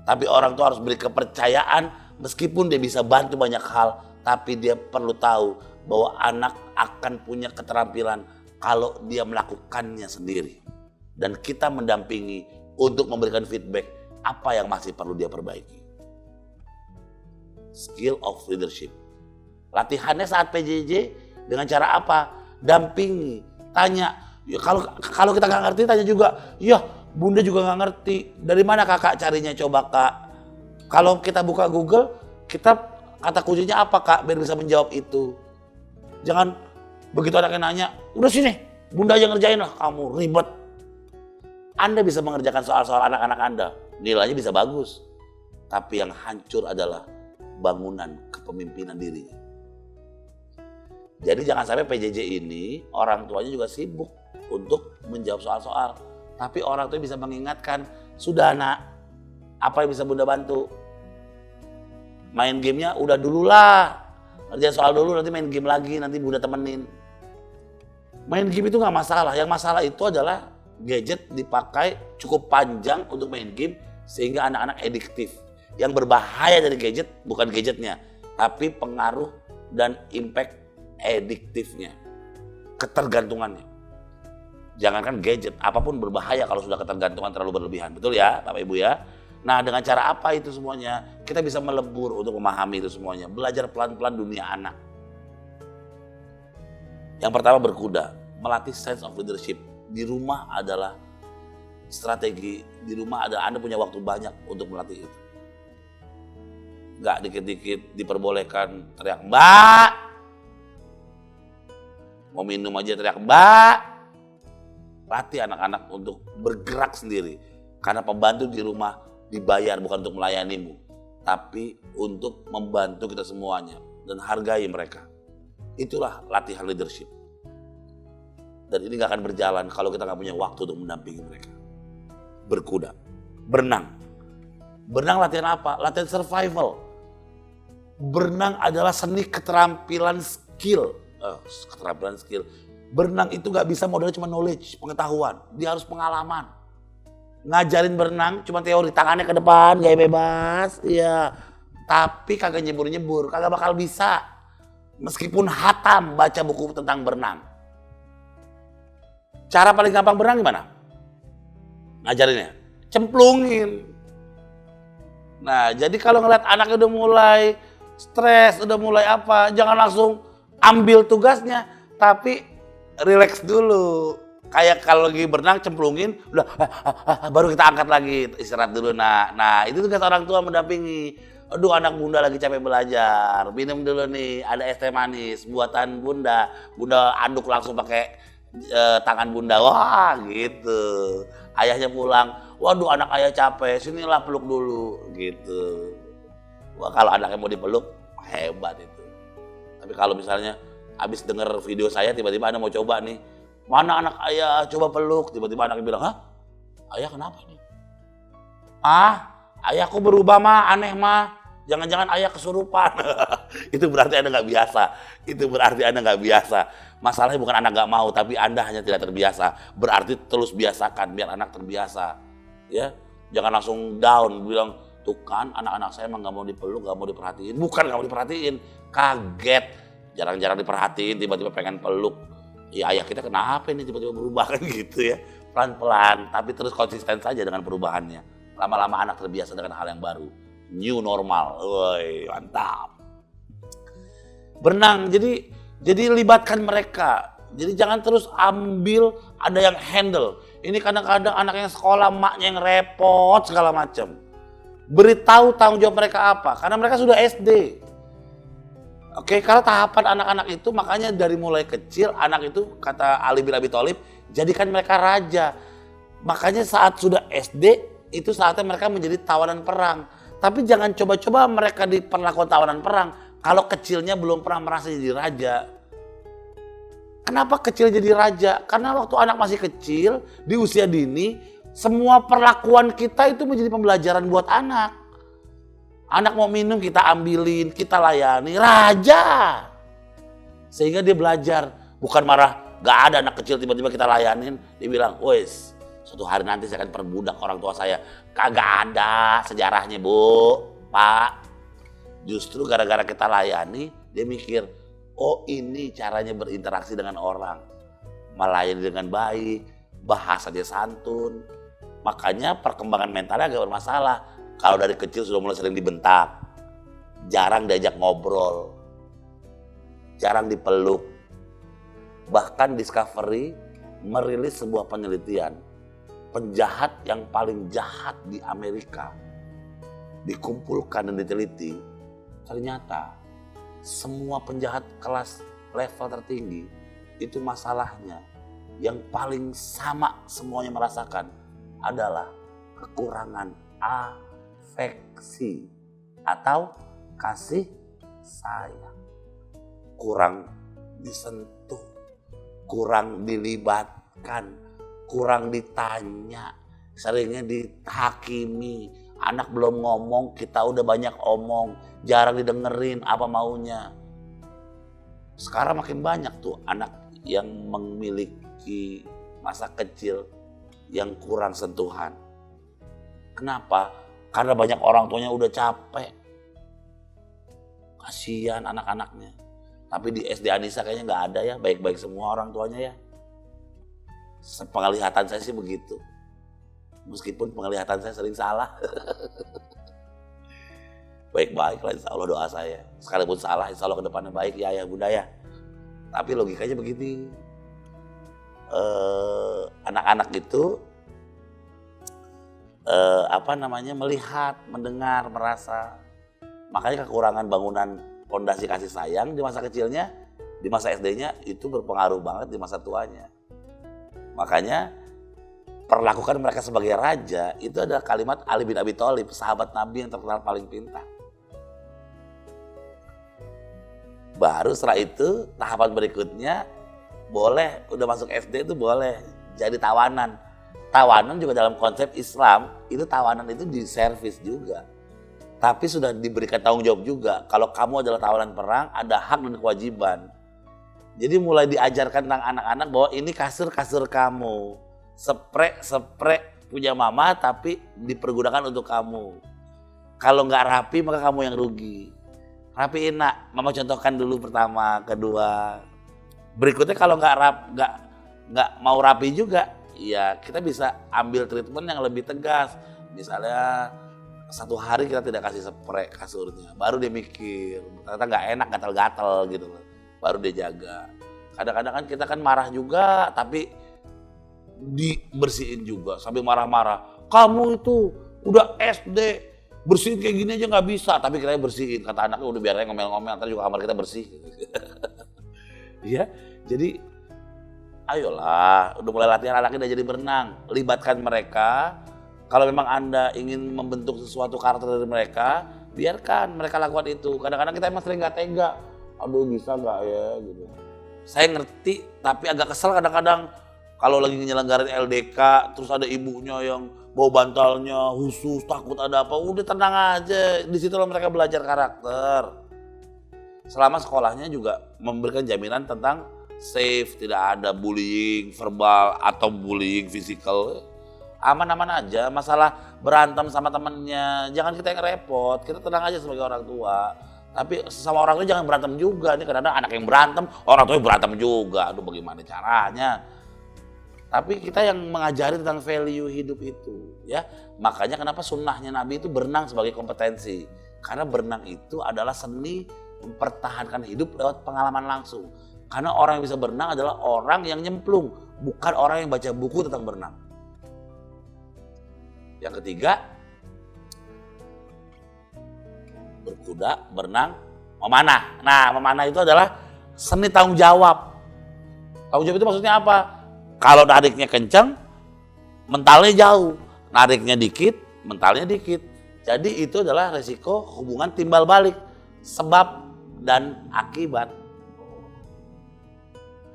Tapi orang tua harus beri kepercayaan meskipun dia bisa bantu banyak hal, tapi dia perlu tahu bahwa anak akan punya keterampilan kalau dia melakukannya sendiri. Dan kita mendampingi untuk memberikan feedback apa yang masih perlu dia perbaiki. Skill of leadership. Latihannya saat PJJ dengan cara apa? Dampingi, tanya. Ya, kalau kita nggak ngerti tanya juga. Ya, bunda juga nggak ngerti. Dari mana kakak carinya coba kak? Kalau kita buka Google, kita kata kuncinya apa kak? Biar bisa menjawab itu. Jangan begitu anaknya nanya, udah sini, bunda aja ngerjain lah, kamu ribet. Anda bisa mengerjakan soal-soal anak-anak Anda, nilainya bisa bagus. Tapi yang hancur adalah bangunan kepemimpinan dirinya. Jadi jangan sampai PJJ ini orang tuanya juga sibuk untuk menjawab soal-soal. Tapi orang tua bisa mengingatkan, sudah nak, apa yang bisa bunda bantu? Main gamenya udah dululah. Ngerjain soal dulu, nanti main game lagi, nanti bunda temenin. Main game itu nggak masalah, yang masalah itu adalah gadget dipakai cukup panjang untuk main game sehingga anak-anak adiktif. Yang berbahaya dari gadget bukan gadgetnya, tapi pengaruh dan impact adiktifnya, ketergantungannya. Jangankan gadget, apapun berbahaya kalau sudah ketergantungan terlalu berlebihan. Betul ya Bapak Ibu ya? Nah, dengan cara apa itu semuanya? Kita bisa melebur untuk memahami itu semuanya. Belajar pelan-pelan dunia anak. Yang pertama berkuda, melatih sense of leadership. Di rumah adalah strategi. Di rumah ada Anda punya waktu banyak untuk melatih itu. Gak dikit-dikit diperbolehkan teriak, Mbak. Mau minum aja teriak, Mbak. Latih anak-anak untuk bergerak sendiri. Karena pembantu di rumah dibayar bukan untuk melayanimu, tapi untuk membantu kita semuanya dan hargai mereka. Itulah latihan leadership. Dan ini gak akan berjalan kalau kita gak punya waktu untuk mendampingi mereka. Berkuda, berenang. Berenang latihan apa? Latihan survival. Berenang adalah seni keterampilan skill. Keterampilan skill. Berenang itu gak bisa modalnya cuma knowledge, pengetahuan. Dia harus pengalaman. Ngajarin berenang cuma teori, tangannya ke depan, gaya bebas. Iya. Tapi kagak nyebur-nyebur, kagak bakal bisa. Meskipun hatam baca buku tentang berenang. Cara paling gampang berenang gimana? Ngajarinnya? Cemplungin. Nah, jadi kalau ngeliat anaknya udah mulai stres, udah mulai apa, jangan langsung ambil tugasnya, tapi relax dulu. Kayak kalau lagi berenang cemplungin, udah baru kita angkat lagi, istirahat dulu. Nah, itu tugas orang tua mendampingi. Aduh, anak bunda lagi capek belajar, minum dulu nih, ada es teh manis buatan bunda. Bunda aduk langsung pakai tangan bunda, wah gitu. Ayahnya pulang, waduh anak ayah capek, sinilah peluk dulu gitu. Wah, kalau anaknya mau dipeluk, hebat itu. Tapi kalau misalnya habis denger video saya, tiba-tiba Anda mau coba nih, mana anak ayah, coba peluk, tiba-tiba anaknya bilang, hah? Ayah kenapa nih? Ayahku berubah mah, aneh mah. Jangan-jangan ayah kesurupan. Itu berarti Anda nggak biasa. Itu berarti Anda nggak biasa. Masalahnya bukan Anda nggak mau, tapi Anda hanya tidak terbiasa. Berarti terus biasakan biar anak terbiasa. Ya, jangan langsung down bilang, tuh kan anak-anak saya emang nggak mau dipeluk, nggak mau diperhatiin. Bukan nggak mau diperhatiin, kaget. Jarang-jarang diperhatiin, tiba-tiba pengen peluk. Ya ayah kita kenapa ini tiba-tiba berubah kan gitu ya. Pelan-pelan, tapi terus konsisten saja dengan perubahannya. Lama-lama anak terbiasa dengan hal yang baru. New normal, woi mantap. Berenang, jadi libatkan mereka. Jadi jangan terus ambil, ada yang handle. Ini kadang-kadang anak yang sekolah, maknya yang repot segala macam. Beritahu tanggung jawab mereka apa, karena mereka sudah SD. Oke, kalau tahapan anak-anak itu makanya dari mulai kecil anak itu kata Ali bin Abi Thalib, jadikan mereka raja. Makanya saat sudah SD itu saatnya mereka menjadi tawanan perang. Tapi jangan coba-coba mereka diperlakukan tawanan perang kalau kecilnya belum pernah merasa jadi raja. Kenapa kecil jadi raja? Karena waktu anak masih kecil, di usia dini, semua perlakuan kita itu menjadi pembelajaran buat anak. Anak mau minum kita ambilin, kita layani, raja. Sehingga dia belajar, bukan marah, gak ada anak kecil tiba-tiba kita layanin, dia bilang, wes, suatu hari nanti saya akan perbudak orang tua saya. Kagak ada sejarahnya bu, pak. Justru gara-gara kita layani, dia mikir, oh ini caranya berinteraksi dengan orang. Melayani dengan baik, bahasa dia santun. Makanya perkembangan mentalnya agak bermasalah. Kalau dari kecil sudah mulai sering dibentak, jarang diajak ngobrol, jarang dipeluk. Bahkan Discovery merilis sebuah penelitian. Penjahat yang paling jahat di Amerika dikumpulkan dan diteliti, ternyata semua penjahat kelas level tertinggi itu masalahnya yang paling sama semuanya merasakan adalah kekurangan afeksi atau kasih sayang. Kurang disentuh, kurang dilibatkan, kurang ditanya, seringnya dihakimi. Anak belum ngomong, kita udah banyak omong, jarang didengerin apa maunya. Sekarang makin banyak tuh anak yang memiliki masa kecil yang kurang sentuhan. Kenapa? Karena banyak orang tuanya udah capek. Kasihan anak-anaknya. Tapi di SD Anissa kayaknya nggak ada ya, baik-baik semua orang tuanya ya. Penglihatan saya sih begitu. Meskipun penglihatan saya sering salah. Baik-baik lah insya Allah doa saya. Sekalipun salah insya Allah ke depannya baik ya ayah bunda ya. Tapi logikanya begini. Anak-anak itu melihat, mendengar, merasa. Makanya kekurangan bangunan fondasi kasih sayang di masa kecilnya, di masa SD-nya itu berpengaruh banget di masa tuanya. Makanya perlakukan mereka sebagai raja itu adalah kalimat Ali bin Abi Thalib, sahabat Nabi yang terkenal paling pintar. Baru setelah itu tahapan berikutnya boleh, udah masuk SD itu boleh jadi tawanan. Tawanan juga dalam konsep Islam, itu tawanan itu diservis juga. Tapi sudah diberikan tanggung jawab juga. Kalau kamu adalah tawanan perang, ada hak dan kewajiban. Jadi mulai diajarkan tentang anak-anak bahwa ini kasur kamu. Sprek punya mama tapi dipergunakan untuk kamu. Kalau nggak rapi maka kamu yang rugi. Rapiin nak, mama contohkan dulu pertama, kedua. Berikutnya kalau nggak mau rapi juga, ya kita bisa ambil treatment yang lebih tegas. Misalnya 1 hari kita tidak kasih sprek kasurnya, baru dia mikir, ternyata nggak enak, gatal-gatal gitu loh, baru dia jaga. Kadang-kadang kan kita kan marah juga, tapi dibersihin juga sambil marah-marah. Kamu itu udah SD, bersihin kayak gini aja nggak bisa, tapi kita bersihin. Kata anaknya udah biar aja ngomel-ngomel, ntar juga kamar kita bersih. Ya, jadi ayolah, udah mulai latihan anaknya udah jadi berenang, libatkan mereka. Kalau memang Anda ingin membentuk sesuatu karakter dari mereka, biarkan mereka lakukan itu. Kadang-kadang kita emang sering nggak tega, aduh bisa nggak ya gitu. Saya ngerti, tapi agak kesel kadang-kadang kalau lagi nyelenggarain LDK, terus ada ibunya yang bawa bantalnya khusus, takut ada apa, udah tenang aja. Di situ mereka belajar karakter. Selama sekolahnya juga memberikan jaminan tentang safe, tidak ada bullying verbal atau bullying fisikal. Aman-aman aja, masalah berantem sama temennya, jangan kita yang repot, kita tenang aja sebagai orang tua. Tapi sesama orang tua jangan berantem juga, ini kadang-kadang anak yang berantem, orang tuanya berantem juga, aduh bagaimana caranya. Tapi kita yang mengajari tentang value hidup itu, ya. Makanya kenapa sunnahnya Nabi itu berenang sebagai kompetensi. Karena berenang itu adalah seni mempertahankan hidup lewat pengalaman langsung. Karena orang yang bisa berenang adalah orang yang nyemplung, bukan orang yang baca buku tentang berenang. Yang ketiga, berkuda, berenang, memanah. Nah, memanah itu adalah seni tanggung jawab. Tanggung jawab itu maksudnya apa? Kalau nariknya kencang, mentalnya jauh. Nariknya dikit, mentalnya dikit. Jadi itu adalah resiko hubungan timbal balik. Sebab dan akibat.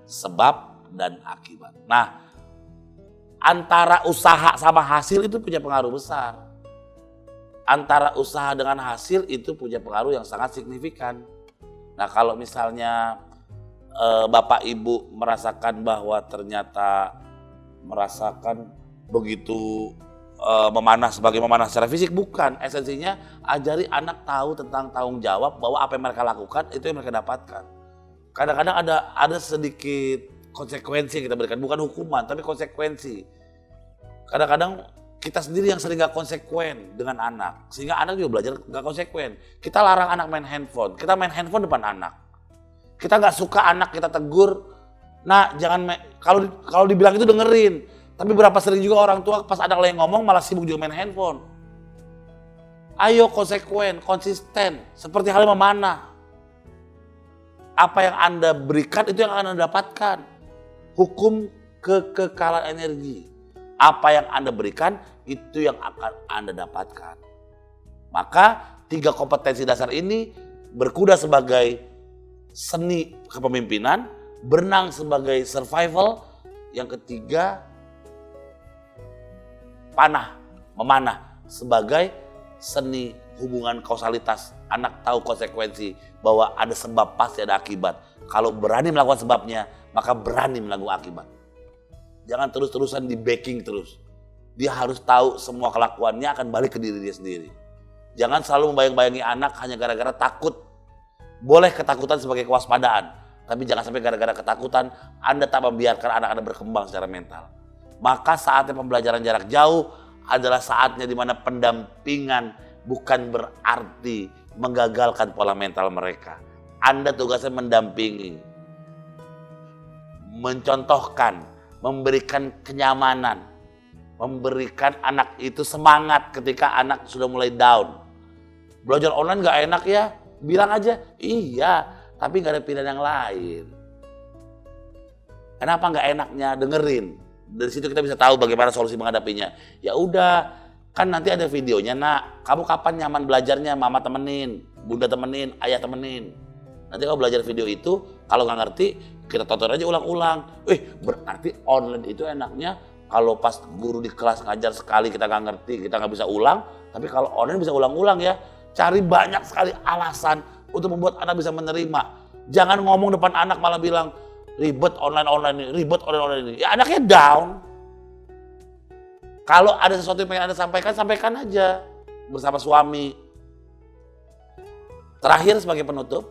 Sebab dan akibat. Nah, antara usaha sama hasil itu punya pengaruh besar. Antara usaha dengan hasil itu punya pengaruh yang sangat signifikan. Nah, kalau misalnya Bapak Ibu merasakan bahwa ternyata merasakan begitu memanah sebagai memanah secara fisik, bukan. Esensinya ajari anak tahu tentang tanggung jawab bahwa apa yang mereka lakukan itu yang mereka dapatkan. Kadang-kadang ada sedikit konsekuensi yang kita berikan, bukan hukuman tapi konsekuensi. Kadang-kadang kita sendiri yang sering gak konsekuen dengan anak, sehingga anak juga belajar gak konsekuen. Kita larang anak main handphone, kita main handphone depan anak. Kita gak suka anak kita tegur, nah jangan kalau dibilang itu dengerin. Tapi berapa sering juga orang tua pas anak lagi ngomong malah sibuk juga main handphone. Ayo konsekuen, konsisten, seperti halnya memanah. Apa yang Anda berikan itu yang Anda dapatkan. Hukum kekekalan energi. Apa yang Anda berikan itu yang akan Anda dapatkan. Maka 3 kompetensi dasar ini, berkuda sebagai seni kepemimpinan, berenang sebagai survival, yang ketiga memanah sebagai seni hubungan kausalitas. Anak tahu konsekuensi bahwa ada sebab pasti ada akibat. Kalau berani melakukan sebabnya, maka berani melakukan akibat. Jangan terus-terusan di backing terus. Dia harus tahu semua kelakuannya akan balik ke diri dia sendiri. Jangan selalu membayang-bayangi anak hanya gara-gara takut. Boleh ketakutan sebagai kewaspadaan, tapi jangan sampai gara-gara ketakutan Anda tak membiarkan anak Anda berkembang secara mental. Maka saatnya pembelajaran jarak jauh adalah saatnya di mana pendampingan bukan berarti menggagalkan pola mental mereka. Anda tugasnya mendampingi, mencontohkan, memberikan kenyamanan, memberikan anak itu semangat ketika anak sudah mulai down. Belajar online gak enak ya? Bilang aja, iya, tapi gak ada pilihan yang lain. Kenapa gak enaknya? Dengerin. Dari situ kita bisa tahu bagaimana solusi menghadapinya. Ya udah, kan nanti ada videonya, nak. Kamu kapan nyaman belajarnya? Mama temenin, bunda temenin, ayah temenin. Nanti kalau belajar video itu, kalau nggak ngerti, Kita tonton aja ulang-ulang. Berarti online itu enaknya kalau pas guru di kelas ngajar sekali kita nggak ngerti, kita nggak bisa ulang. Tapi kalau online bisa ulang-ulang ya. Cari banyak sekali alasan untuk membuat anak bisa menerima. Jangan ngomong depan anak malah bilang ribet online ini, ribet online ini. Ya anaknya down. Kalau ada sesuatu yang pengen Anda sampaikan, sampaikan aja bersama suami. Terakhir sebagai penutup,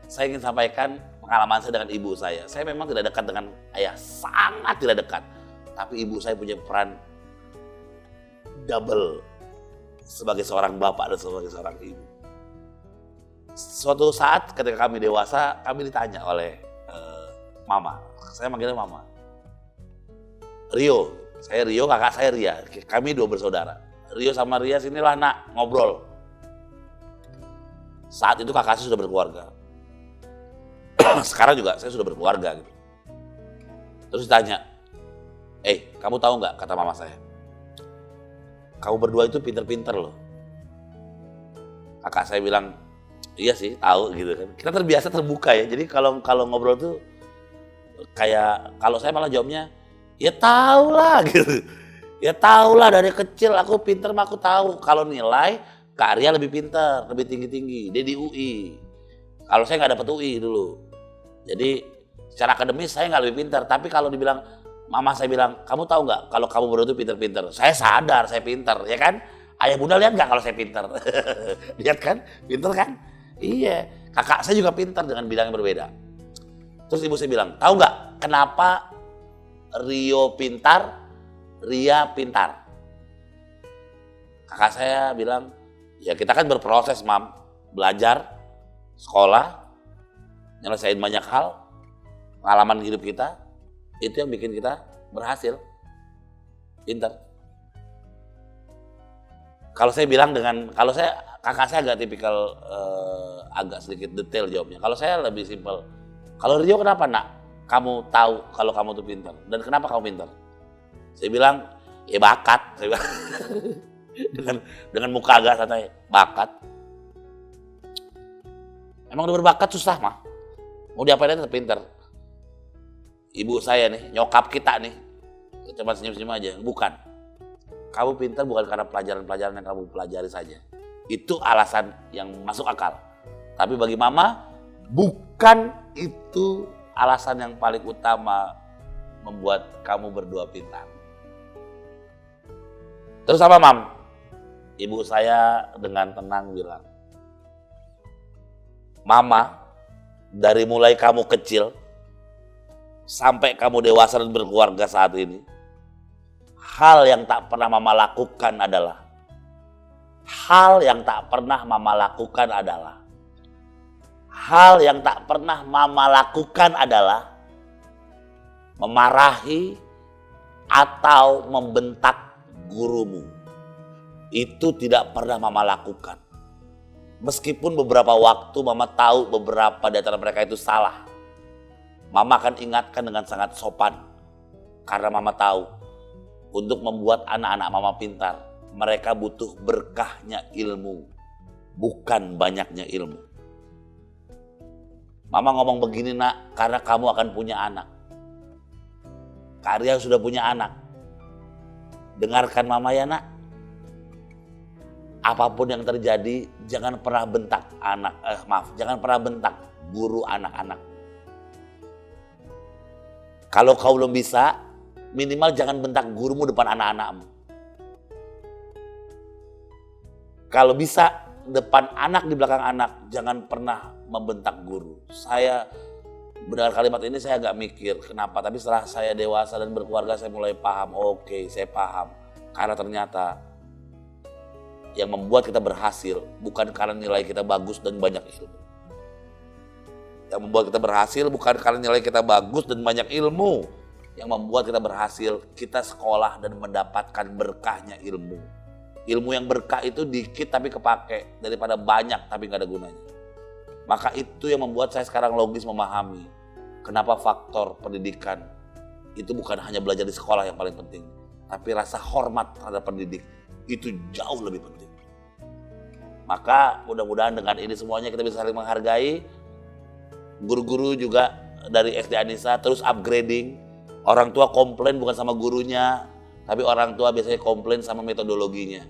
saya ingin sampaikan pengalaman saya dengan ibu saya. Saya memang tidak dekat dengan ayah, sangat tidak dekat. Tapi ibu saya punya peran double sebagai seorang bapak dan sebagai seorang ibu. Suatu saat ketika kami dewasa, kami ditanya oleh mama. Saya manggilnya mama. Rio, saya Rio, kakak saya Ria. Kami dua bersaudara. Rio sama Ria sinilah nak, ngobrol. Saat itu kakak saya sudah berkeluarga. Sekarang juga saya sudah berkeluarga gitu. Terus ditanya, kamu tahu nggak, kata mama saya, kamu berdua itu pinter-pinter loh. Kakak saya bilang, iya sih tahu gitu kan. Kita terbiasa terbuka ya. Jadi kalau ngobrol tuh kayak, kalau saya malah jawabnya, ya tahu lah gitu. Ya tahu lah dari kecil aku pinter mah aku tahu. Kalau nilai Kak Arya lebih pinter, lebih tinggi-tinggi. Dia di UI. Kalau saya nggak dapet UI dulu. Jadi secara akademis saya nggak lebih pintar, tapi kalau dibilang, mama saya bilang, kamu tahu nggak kalau kamu berdua itu pintar-pintar? Saya sadar saya pintar, ya kan? Ayah bunda lihat nggak kalau saya pintar? Lihat kan? Pintar kan? Iya. Kakak saya juga pintar dengan bidang yang berbeda. Terus ibu saya bilang, tahu nggak kenapa Rio pintar, Ria pintar? Kakak saya bilang, ya kita kan berproses, Mam, belajar, sekolah, nyelesain banyak hal, pengalaman hidup kita, itu yang bikin kita berhasil, pintar. Kalau saya bilang kakak saya agak tipikal, agak sedikit detail jawabnya. Kalau saya lebih simpel. Kalau Rio, kenapa nak kamu tahu kalau kamu tuh pintar? Dan kenapa kamu pintar? Saya bilang, ya bakat. Saya bilang. dengan muka agak santai, bakat. Emang udah berbakat susah mah. Mau diapain tetap pintar. Ibu saya nih, nyokap kita nih, cuma senyum-senyum aja. Bukan. Kamu pintar bukan karena pelajaran-pelajaran yang kamu pelajari saja. Itu alasan yang masuk akal. Tapi bagi mama, bukan itu alasan yang paling utama membuat kamu berdua pintar. Terus apa, Mam? Ibu saya dengan tenang bilang, Mama, dari mulai kamu kecil sampai kamu dewasa dan berkeluarga saat ini, hal yang tak pernah Mama lakukan adalah memarahi atau membentak gurumu. Itu tidak pernah Mama lakukan. Meskipun beberapa waktu Mama tahu beberapa di antara mereka itu salah, Mama akan ingatkan dengan sangat sopan. Karena Mama tahu, untuk membuat anak-anak Mama pintar, mereka butuh berkahnya ilmu, bukan banyaknya ilmu. Mama ngomong begini nak, karena kamu akan punya anak. Kak Arya sudah punya anak. Dengarkan Mama ya nak. Apapun yang terjadi, jangan pernah bentak jangan pernah bentak guru anak-anak. Kalau kau belum bisa, minimal jangan bentak gurumu depan anak-anakmu. Kalau bisa, depan anak, di belakang anak, jangan pernah membentak guru. Saya mendengar kalimat ini saya agak mikir kenapa, tapi setelah saya dewasa dan berkeluarga saya mulai paham. Oke, saya paham. Karena ternyata yang membuat kita berhasil bukan karena nilai kita bagus dan banyak ilmu. Yang membuat kita berhasil bukan karena nilai kita bagus dan banyak ilmu. Yang membuat kita berhasil, kita sekolah dan mendapatkan berkahnya ilmu. Ilmu yang berkah itu dikit tapi kepake, daripada banyak tapi gak ada gunanya. Maka itu yang membuat saya sekarang logis memahami kenapa faktor pendidikan itu bukan hanya belajar di sekolah yang paling penting, tapi rasa hormat terhadap pendidik itu jauh lebih penting. Maka mudah-mudahan dengan ini semuanya kita bisa saling menghargai, Guru-guru juga dari SD Anissa terus upgrading. Orang tua komplain bukan sama gurunya, tapi orang tua biasanya komplain sama metodologinya.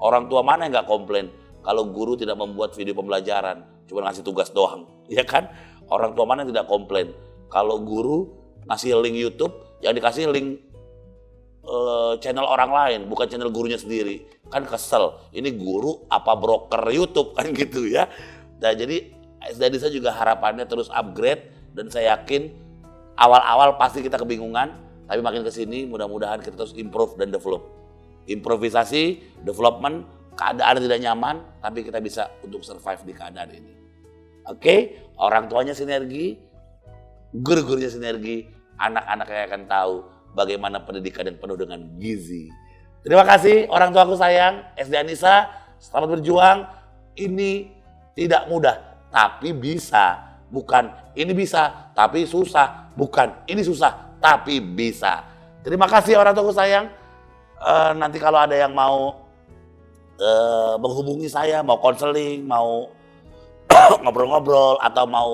Orang tua mana yang nggak komplain kalau guru tidak membuat video pembelajaran, cuma ngasih tugas doang, ya kan? Orang tua mana yang tidak komplain kalau guru ngasih link YouTube, yang dikasih link channel orang lain, bukan channel gurunya sendiri. Kan kesel, ini guru apa broker YouTube kan gitu ya. Nah jadi SD Anissa juga harapannya terus upgrade, dan saya yakin awal-awal pasti kita kebingungan, tapi makin kesini mudah-mudahan kita terus improve dan develop. Improvisasi, development, keadaan tidak nyaman, tapi kita bisa untuk survive di keadaan ini. Oke, orang tuanya sinergi, guru-gurunya sinergi, anak-anaknya akan tahu bagaimana pendidikan yang penuh dengan gizi. Terima kasih orang tuaku sayang, SD Anissa, selamat berjuang. Ini tidak mudah, tapi bisa. Bukan ini bisa, tapi susah. Bukan ini susah, tapi bisa. Terima kasih orang tuaku sayang. Nanti kalau ada yang mau menghubungi saya, mau konseling, mau ngobrol-ngobrol, atau mau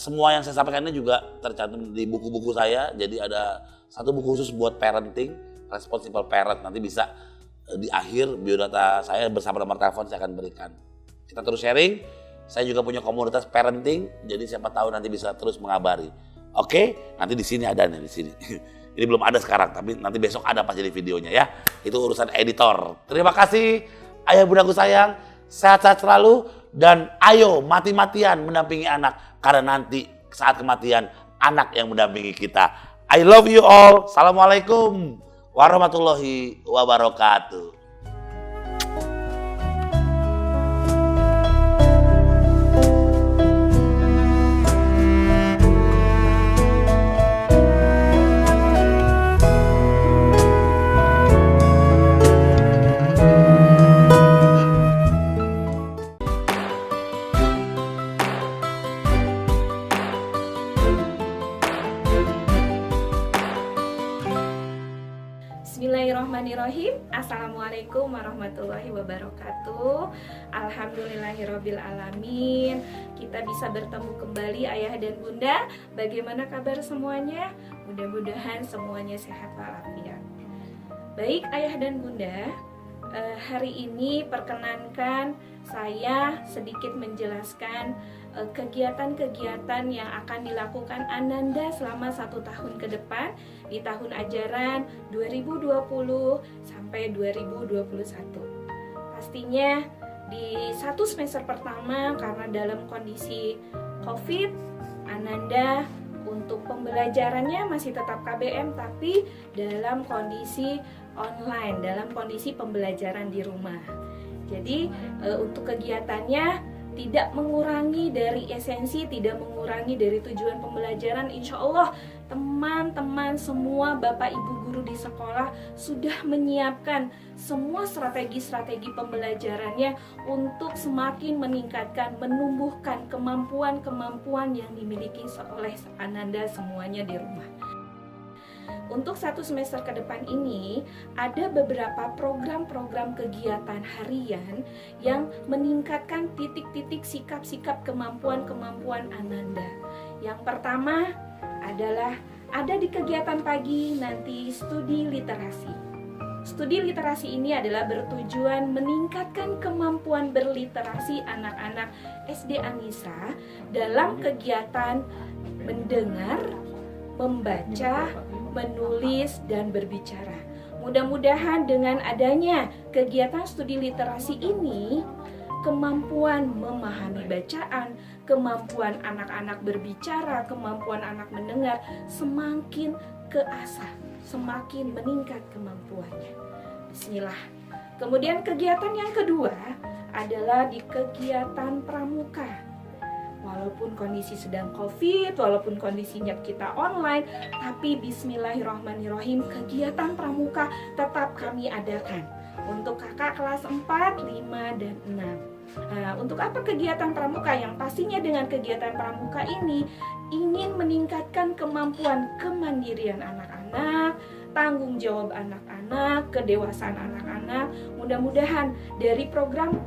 semua yang saya sampaikan ini juga tercantum di buku-buku saya. Jadi ada satu buku khusus buat parenting, responsible parent. Nanti bisa di akhir biodata saya bersama nomor telepon saya akan berikan. Kita terus sharing. Saya juga punya komunitas parenting, jadi siapa tahu nanti bisa terus mengabari. Oke, nanti di sini ada nih di sini. Ini belum ada sekarang, tapi nanti besok ada pas jadi videonya ya. Itu urusan editor. Terima kasih ayah bundaku sayang, sehat-sehat selalu, dan ayo mati-matian mendampingi anak, karena nanti saat kematian anak yang mendampingi kita. I love you all. Assalamualaikum warahmatullahi wabarakatuh. Bismillahirrahmanirrahim. Assalamualaikum warahmatullahi wabarakatuh. Alhamdulillahirabbil alamin. Kita bisa bertemu kembali ayah dan bunda. Bagaimana kabar semuanya? Mudah-mudahan semuanya sehat walafiat. Baik ayah dan bunda, hari ini perkenankan saya sedikit menjelaskan kegiatan-kegiatan yang akan dilakukan Ananda selama 1 tahun ke depan di tahun ajaran 2020 sampai 2021. Pastinya di 1 semester pertama karena dalam kondisi COVID, Ananda untuk pembelajarannya masih tetap KBM tapi dalam kondisi online, dalam kondisi pembelajaran di rumah. Jadi untuk kegiatannya tidak mengurangi dari esensi, tidak mengurangi dari tujuan pembelajaran. Insya Allah teman-teman semua, bapak ibu guru di sekolah sudah menyiapkan semua strategi-strategi pembelajarannya untuk semakin meningkatkan, menumbuhkan kemampuan-kemampuan yang dimiliki oleh Ananda semuanya di rumah. Untuk 1 semester ke depan ini ada beberapa program-program kegiatan harian yang meningkatkan titik-titik sikap-sikap kemampuan-kemampuan Ananda. Yang pertama adalah ada di kegiatan pagi nanti studi literasi. Studi literasi ini adalah bertujuan meningkatkan kemampuan berliterasi anak-anak SD Anissa dalam kegiatan mendengar, membaca, menulis, dan berbicara. Mudah-mudahan dengan adanya kegiatan studi literasi ini, kemampuan memahami bacaan, kemampuan anak-anak berbicara, kemampuan anak mendengar semakin keasah, semakin meningkat kemampuannya. Bismillah. Kemudian kegiatan yang kedua adalah di kegiatan pramuka. Walaupun kondisi sedang COVID, walaupun kondisinya kita online, tapi bismillahirrahmanirrahim, kegiatan pramuka tetap kami adakan untuk kakak kelas 4, 5, dan 6. Nah, untuk apa kegiatan pramuka? Yang pastinya dengan kegiatan pramuka ini ingin meningkatkan kemampuan kemandirian anak-anak, tanggung jawab anak-anak, anak-anak, kedewasaan anak-anak. Mudah-mudahan dari program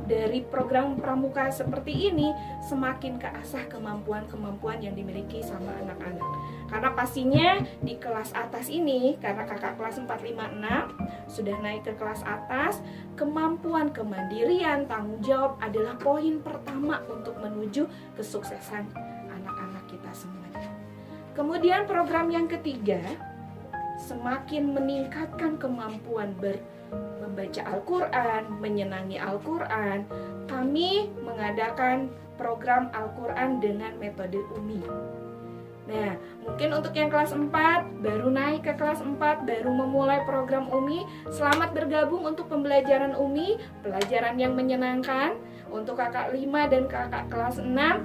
pramuka seperti ini semakin keasah kemampuan-kemampuan yang dimiliki sama anak-anak. Karena pastinya di kelas atas ini, karena kakak kelas 4, 5, 6 sudah naik ke kelas atas, kemampuan kemandirian, tanggung jawab adalah poin pertama untuk menuju kesuksesan anak-anak kita semuanya. Kemudian program yang ketiga, semakin meningkatkan kemampuan membaca Al-Quran, menyenangi Al-Quran. Kami mengadakan program Al-Quran dengan metode UMI. Nah, mungkin untuk yang kelas 4, baru naik ke kelas 4, baru memulai program UMI, selamat bergabung untuk pembelajaran UMI, pelajaran yang menyenangkan. Untuk kakak 5 dan kakak kelas 6,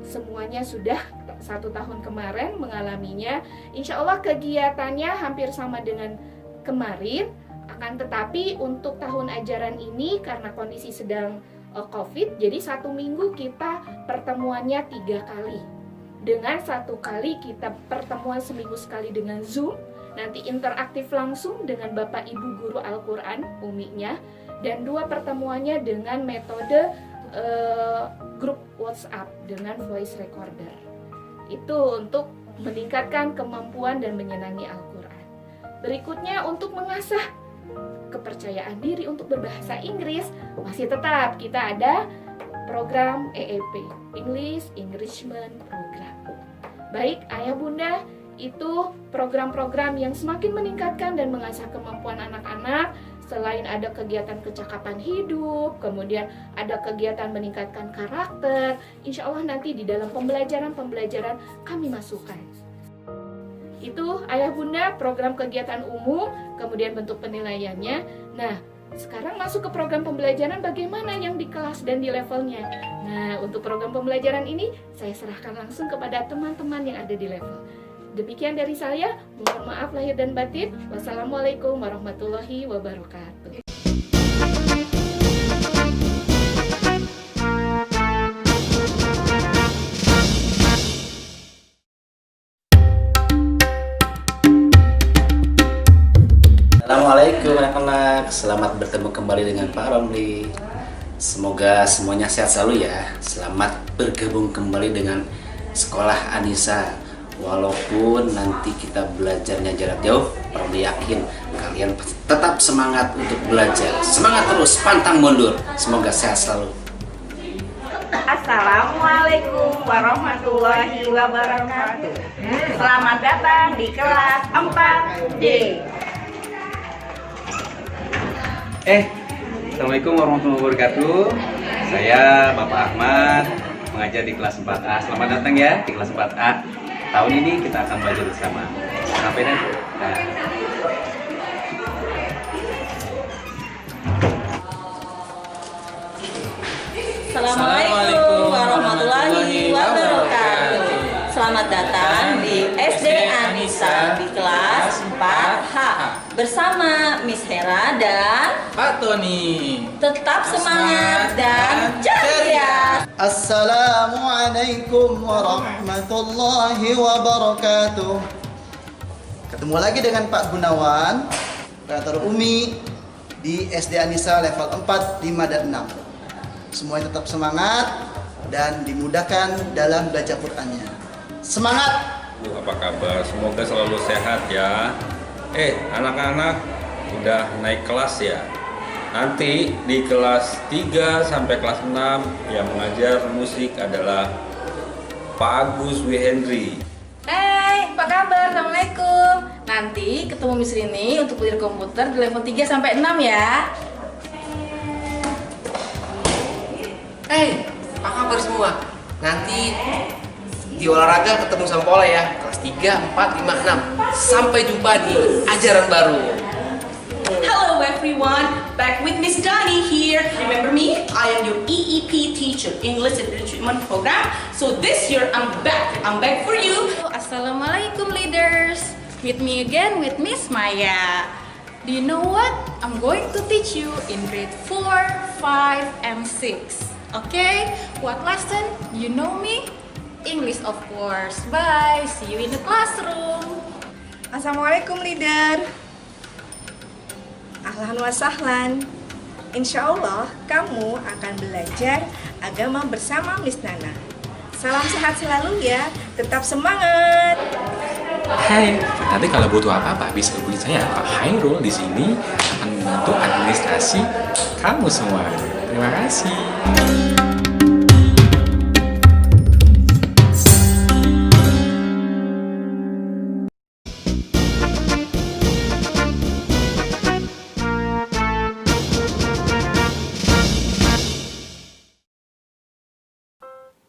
semuanya sudah 1 tahun kemarin mengalaminya. Insya Allah kegiatannya hampir sama dengan kemarin. Akan tetapi untuk tahun ajaran ini karena kondisi sedang COVID, jadi 1 minggu kita pertemuannya 3 kali. Dengan 1 kali kita pertemuan seminggu sekali dengan Zoom, nanti interaktif langsung dengan Bapak Ibu Guru Al-Quran UMI-nya, dan 2 pertemuannya dengan metode grup WhatsApp dengan voice recorder. Itu untuk meningkatkan kemampuan dan menyenangi Al-Quran. Berikutnya untuk mengasah kepercayaan diri untuk berbahasa Inggris, masih tetap kita ada program EEP, English Enrichment Program. Baik ayah bunda, itu program-program yang semakin meningkatkan dan mengasah kemampuan anak-anak. Selain ada kegiatan kecakapan hidup, kemudian ada kegiatan meningkatkan karakter, insya Allah nanti di dalam pembelajaran kami masukkan. Itu ayah bunda program kegiatan umum, kemudian bentuk penilaiannya. Nah, sekarang masuk ke program pembelajaran bagaimana yang di kelas dan di levelnya. Nah, untuk program pembelajaran ini saya serahkan langsung kepada teman-teman yang ada di level. Demikian dari saya, mohon maaf lahir dan batin. Wassalamualaikum warahmatullahi wabarakatuh. Assalamualaikum anak-anak, selamat bertemu kembali dengan Pak Romli. Semoga semuanya sehat selalu ya. Selamat bergabung kembali dengan Sekolah Anissa. Walaupun nanti kita belajarnya jarak jauh, Pak Romli yakin kalian tetap semangat untuk belajar. Semangat terus, pantang mundur. Semoga sehat selalu. Assalamualaikum warahmatullahi wabarakatuh. Selamat datang di kelas 4D. Assalamualaikum warahmatullahi wabarakatuh. Saya Bapak Ahmad, mengajar di kelas 4A. Selamat datang ya di kelas 4A. Tahun ini kita akan belajar bersama. Sampai nanti. Assalamualaikum warahmatullahi wabarakatuh. Selamat datang di SD Anissa di kelas 4H bersama Miss Hera dan Pak Tony. tetap semangat dan ceria. Assalamualaikum warahmatullahi wabarakatuh. Ketemu lagi dengan Pak Gunawan, operator UMI di SD Anissa level 4, 5, dan 6. Semuanya tetap semangat dan dimudahkan dalam belajar Qur'annya. Semangat! Bu, apa kabar? Semoga selalu sehat ya. Anak-anak udah naik kelas ya. Nanti di kelas 3 sampai kelas 6 yang mengajar musik adalah Pak Agus W. Henry. Hai, apa kabar? Assalamualaikum. Nanti ketemu Miss Rini untuk belajar komputer di level 3 sampai 6 ya. Apa kabar semua? Nanti di olahraga ketemu sama Pola ya. Kelas 3, 4, 5, 6. Sampai jumpa di ajaran baru. Hello everyone, back with Miss Dani here. Remember me? I am your EEP teacher, English Enrichment Program. So this year I'm back for you. Assalamualaikum leaders. With me again with Miss Maya. Do you know what? I'm going to teach you in grade 4, 5, and 6. Okay, what lesson? You know me? English of course. Bye, see you in the classroom. Assalamualaikum leader. Ahlan wa sahlan. Insya Allah kamu akan belajar agama bersama Miss Nana. Salam sehat selalu ya, tetap semangat. Hai, nanti kalau butuh apa-apa bisa hubungi saya Pak Hairul di sini akan membantu administrasi kamu semua. Terima kasih.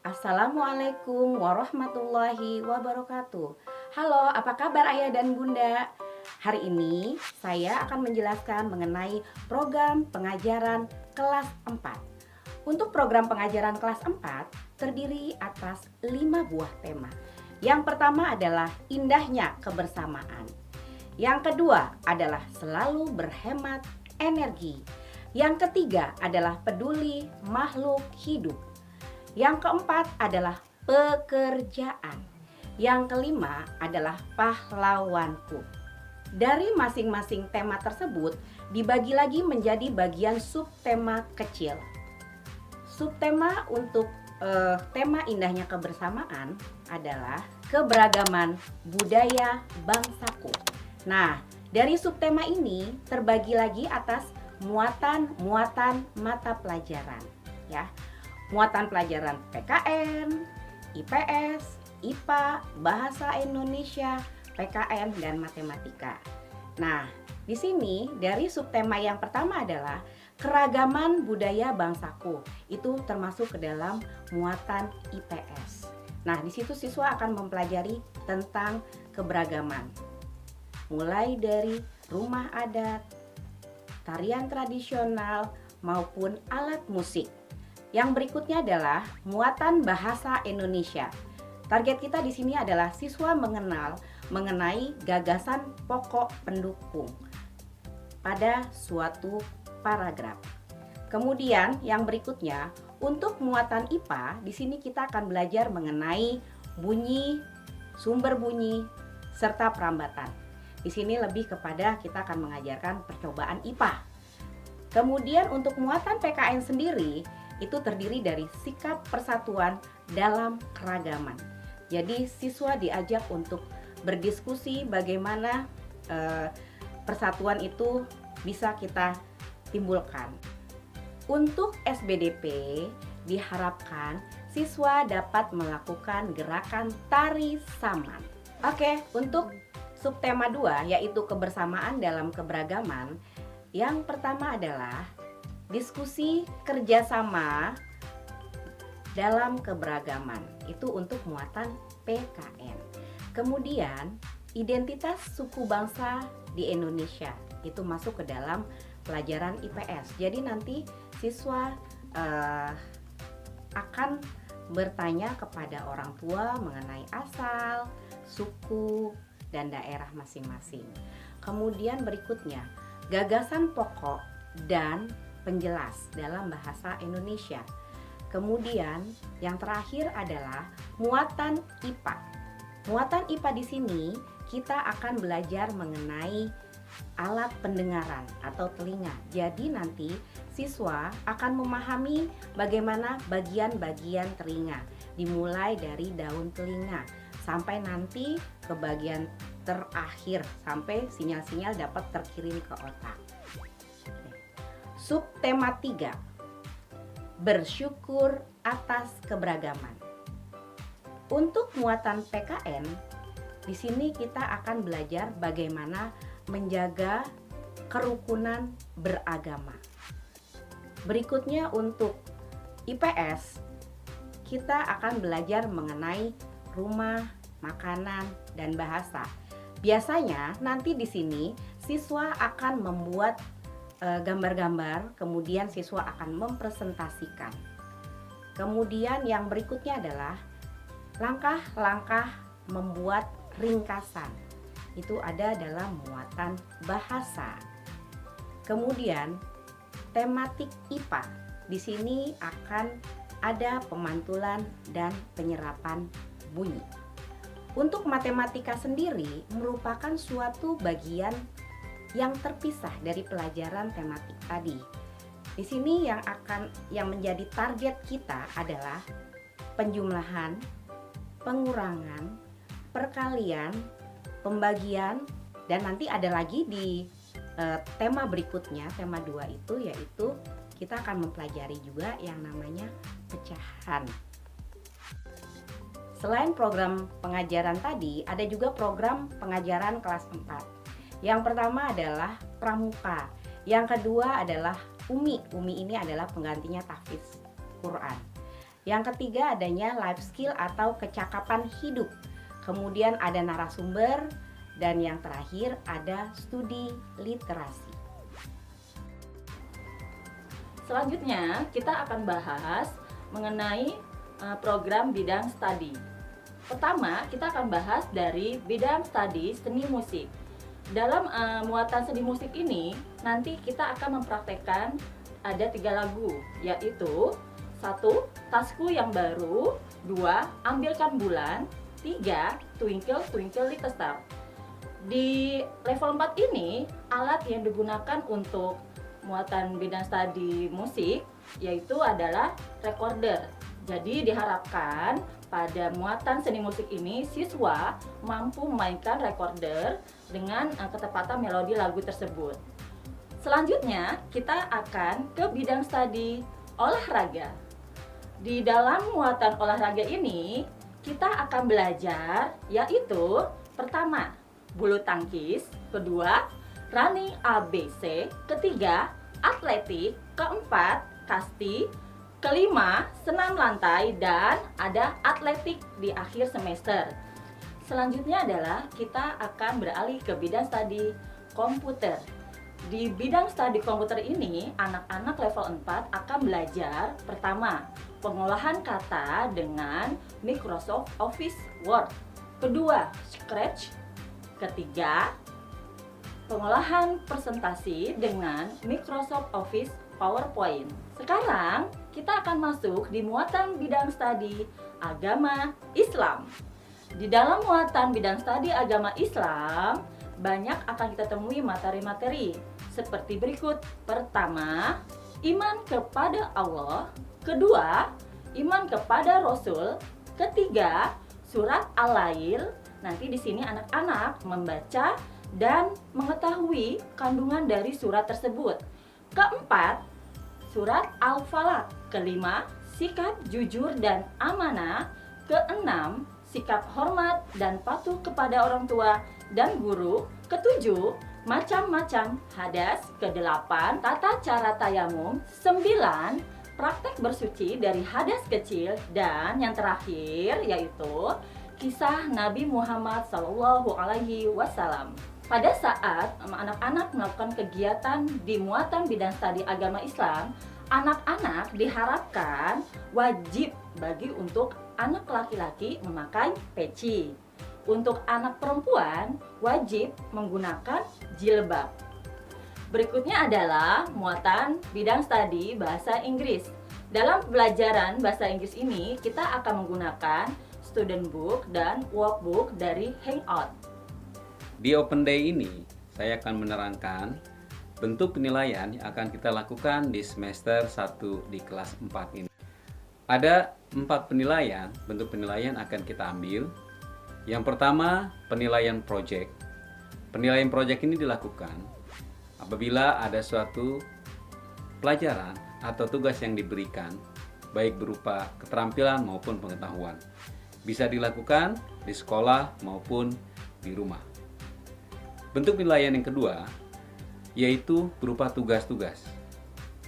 Assalamualaikum warahmatullahi wabarakatuh. Halo, apa kabar ayah dan bunda? Hari ini saya akan menjelaskan mengenai program pengajaran kelas 4. Untuk program pengajaran kelas 4 terdiri atas 5 buah tema. Yang pertama adalah indahnya kebersamaan. Yang kedua adalah selalu berhemat energi. Yang ketiga adalah peduli makhluk hidup. Yang keempat adalah pekerjaan. Yang kelima adalah pahlawanku. Dari masing-masing tema tersebut dibagi lagi menjadi bagian subtema kecil. Subtema untuk tema indahnya kebersamaan adalah keberagaman budaya bangsaku. Nah, dari subtema ini terbagi lagi atas muatan-muatan mata pelajaran, ya. Muatan pelajaran PKN, IPS, IPA, Bahasa Indonesia, PKN, dan Matematika. Nah, di sini dari subtema yang pertama adalah keragaman budaya bangsaku. Itu termasuk ke dalam muatan IPS. Nah, di situ siswa akan mempelajari tentang keberagaman. Mulai dari rumah adat, tarian tradisional, maupun alat musik. Yang berikutnya adalah muatan bahasa Indonesia. Target kita di sini adalah siswa mengenal mengenai gagasan pokok pendukung pada suatu paragraf. Kemudian yang berikutnya untuk muatan IPA, di sini kita akan belajar mengenai bunyi, sumber bunyi, serta perambatan. Di sini lebih kepada kita akan mengajarkan percobaan IPA. Kemudian untuk muatan PKN sendiri itu terdiri dari sikap persatuan dalam keragaman. Jadi siswa diajak untuk berdiskusi bagaimana persatuan itu bisa kita timbulkan. Untuk SBDP diharapkan siswa dapat melakukan gerakan tari saman. Oke, untuk subtema 2 yaitu kebersamaan dalam keberagaman. Yang pertama adalah diskusi kerjasama dalam keberagaman. Itu untuk muatan PKN. Kemudian identitas suku bangsa di Indonesia. Itu masuk ke dalam pelajaran IPS. Jadi nanti siswa akan bertanya kepada orang tua mengenai asal, suku, dan daerah masing-masing. Kemudian berikutnya, gagasan pokok dan penjelas dalam bahasa Indonesia. Kemudian yang terakhir adalah muatan IPA. Muatan IPA di sini kita akan belajar mengenai alat pendengaran atau telinga. Jadi nanti siswa akan memahami bagaimana bagian-bagian telinga, dimulai dari daun telinga sampai nanti ke bagian terakhir sampai sinyal-sinyal dapat terkirim ke otak. Subtema 3, bersyukur atas keberagaman. Untuk muatan PKN, di sini kita akan belajar bagaimana menjaga kerukunan beragama. Berikutnya untuk IPS, kita akan belajar mengenai rumah, makanan, dan bahasa. Biasanya nanti di sini siswa akan membuat gambar-gambar, kemudian siswa akan mempresentasikan. Kemudian yang berikutnya adalah langkah-langkah membuat ringkasan. Itu ada dalam muatan bahasa. Kemudian tematik IPA. Di sini akan ada pemantulan dan penyerapan bunyi. Untuk matematika sendiri merupakan suatu bagian yang terpisah dari pelajaran tematik tadi. Di sini yang menjadi target kita adalah penjumlahan, pengurangan, perkalian, pembagian, dan nanti ada lagi di tema berikutnya, tema 2 itu, yaitu kita akan mempelajari juga yang namanya pecahan. Selain program pengajaran tadi, ada juga program pengajaran kelas 4. Yang pertama adalah pramuka, yang kedua adalah UMI. UMI ini adalah penggantinya tahfiz Quran. Yang ketiga adanya life skill atau kecakapan hidup. Kemudian ada narasumber, dan yang terakhir ada studi literasi. Selanjutnya kita akan bahas mengenai program bidang studi. Pertama, kita akan bahas dari bidang studi seni musik. Dalam muatan seni musik ini, nanti kita akan mempraktekkan ada 3 lagu, yaitu 1. Tasku yang baru, 2. Ambilkan bulan, 3. Twinkle Twinkle Little Star. Di level 4 ini, alat yang digunakan untuk muatan bidang studi musik yaitu adalah recorder. Jadi diharapkan pada muatan seni musik ini siswa mampu memainkan recorder dengan ketepatan melodi lagu tersebut. Selanjutnya kita akan ke bidang studi olahraga. Di dalam muatan olahraga ini kita akan belajar yaitu pertama bulu tangkis, kedua running ABC, ketiga atletik, keempat kasti, kelima senam lantai, dan ada atletik di akhir semester. Selanjutnya adalah kita akan beralih ke bidang studi komputer. Di bidang studi komputer ini, anak-anak level 4 akan belajar pertama, pengolahan kata dengan Microsoft Office Word. Kedua, Scratch. Ketiga, pengolahan presentasi dengan Microsoft Office PowerPoint. Sekarang, kita akan masuk di muatan bidang studi agama Islam. Di dalam muatan bidang studi agama Islam, banyak akan kita temui materi-materi seperti berikut. Pertama, iman kepada Allah. Kedua, iman kepada Rasul. Ketiga, surat Al-Lail. Nanti di sini anak-anak membaca dan mengetahui kandungan dari surat tersebut. Keempat, surat Al-Falaq. Kelima, sikap jujur dan amanah. Keenam, sikap hormat dan patuh kepada orang tua dan guru. Ketujuh, macam-macam hadas. Kedelapan, tata cara tayamum. 9, praktek bersuci dari hadas kecil. Dan yang terakhir yaitu kisah Nabi Muhammad SAW. Pada saat anak-anak melakukan kegiatan di muatan bidang studi agama Islam, anak-anak diharapkan wajib bagi untuk anak laki-laki memakai peci. Untuk anak perempuan wajib menggunakan jilbab. Berikutnya adalah muatan bidang studi bahasa Inggris. Dalam pembelajaran bahasa Inggris ini kita akan menggunakan student book dan workbook dari Hangout. Di Open Day ini, saya akan menerangkan bentuk penilaian yang akan kita lakukan di semester 1 di kelas 4 ini. Ada 4 penilaian, bentuk penilaian akan kita ambil. Yang pertama, penilaian project. Penilaian project ini dilakukan apabila ada suatu pelajaran atau tugas yang diberikan, baik berupa keterampilan maupun pengetahuan. Bisa dilakukan di sekolah maupun di rumah. Bentuk penilaian yang kedua yaitu berupa tugas-tugas.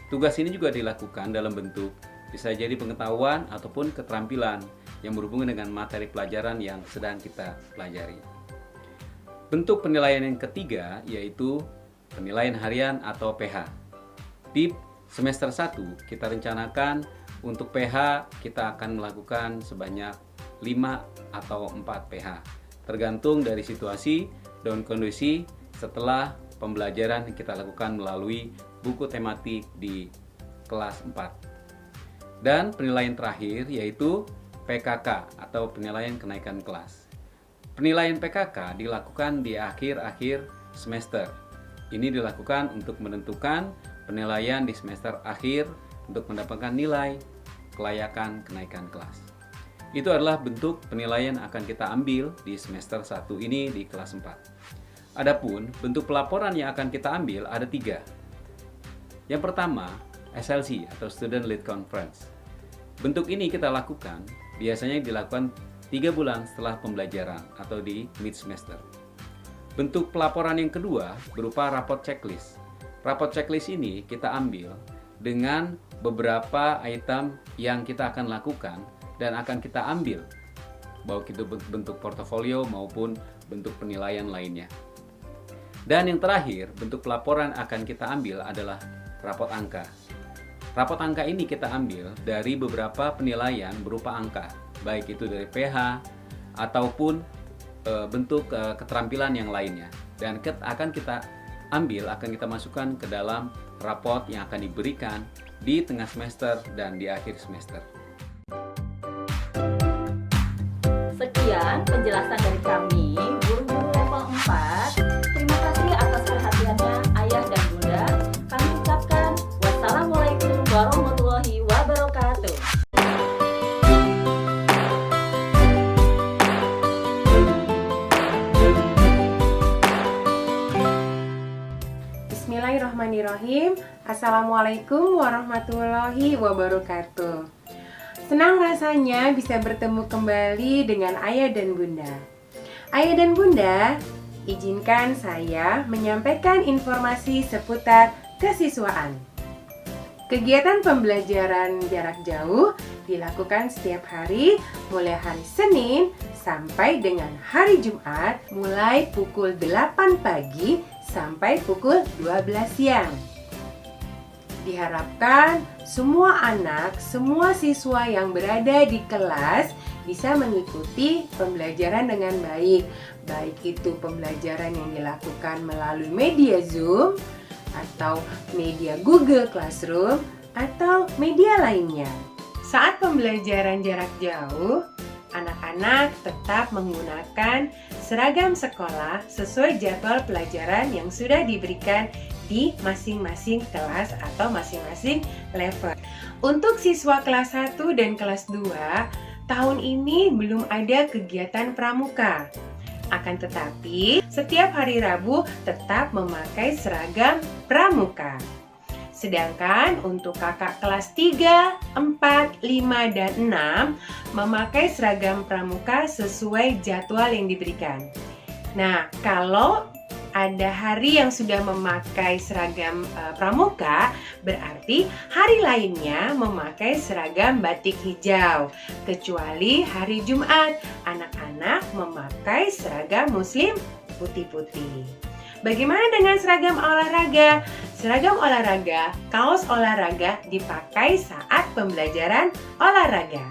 Tugas ini juga dilakukan dalam bentuk bisa jadi pengetahuan ataupun keterampilan yang berhubungan dengan materi pelajaran yang sedang kita pelajari. Bentuk penilaian yang ketiga yaitu penilaian harian atau PH. Di semester 1 kita rencanakan untuk PH kita akan melakukan sebanyak 5 atau 4 PH, tergantung dari situasi dan kondisi setelah pembelajaran yang kita lakukan melalui buku tematik di kelas 4. Dan penilaian terakhir yaitu PKK atau penilaian kenaikan kelas. Penilaian PKK dilakukan di akhir-akhir semester. Ini dilakukan untuk menentukan penilaian di semester akhir untuk mendapatkan nilai kelayakan kenaikan kelas. Itu adalah bentuk penilaian yang akan kita ambil di semester 1 ini di kelas 4. Adapun bentuk pelaporan yang akan kita ambil ada 3. Yang pertama, SLC atau Student Lead Conference. Bentuk ini kita lakukan biasanya dilakukan 3 bulan setelah pembelajaran atau di mid semester. Bentuk pelaporan yang kedua berupa raport checklist. Raport checklist ini kita ambil dengan beberapa item yang kita akan lakukan dan akan kita ambil, baik itu bentuk portofolio maupun bentuk penilaian lainnya. Dan yang terakhir, bentuk pelaporan akan kita ambil adalah raport angka. Raport angka ini kita ambil dari beberapa penilaian berupa angka, baik itu dari PH ataupun bentuk keterampilan yang lainnya, dan akan kita masukkan ke dalam raport yang akan diberikan di tengah semester dan di akhir semester. Sekian penjelasan dari kami, guru-guru level 4. Terima kasih atas perhatiannya Ayah dan Bunda. Kami ucapkan wassalamualaikum warahmatullahi wabarakatuh. Bismillahirrahmanirrahim. Assalamualaikum warahmatullahi wabarakatuh. Senang rasanya bisa bertemu kembali dengan Ayah dan Bunda. Ayah dan Bunda, izinkan saya menyampaikan informasi seputar kesiswaan. Kegiatan pembelajaran jarak jauh dilakukan setiap hari mulai hari Senin sampai dengan hari Jumat mulai pukul 8 pagi sampai pukul 12 siang. Diharapkan semua anak, semua siswa yang berada di kelas bisa mengikuti pembelajaran dengan baik. Baik itu pembelajaran yang dilakukan melalui media Zoom, atau media Google Classroom, atau media lainnya. Saat pembelajaran jarak jauh, anak-anak tetap menggunakan seragam sekolah sesuai jadwal pelajaran yang sudah diberikan di masing-masing kelas atau masing-masing level. Untuk siswa kelas 1 dan kelas 2, tahun ini belum ada kegiatan pramuka. Akan tetapi, setiap hari Rabu tetap memakai seragam pramuka. Sedangkan untuk kakak kelas 3, 4, 5, dan 6 memakai seragam pramuka sesuai jadwal yang diberikan. Nah, kalau ada hari yang sudah memakai seragam pramuka, berarti hari lainnya memakai seragam batik hijau. Kecuali hari Jumat, anak-anak memakai seragam muslim putih-putih. Bagaimana dengan seragam olahraga? Seragam olahraga, kaos olahraga dipakai saat pembelajaran olahraga.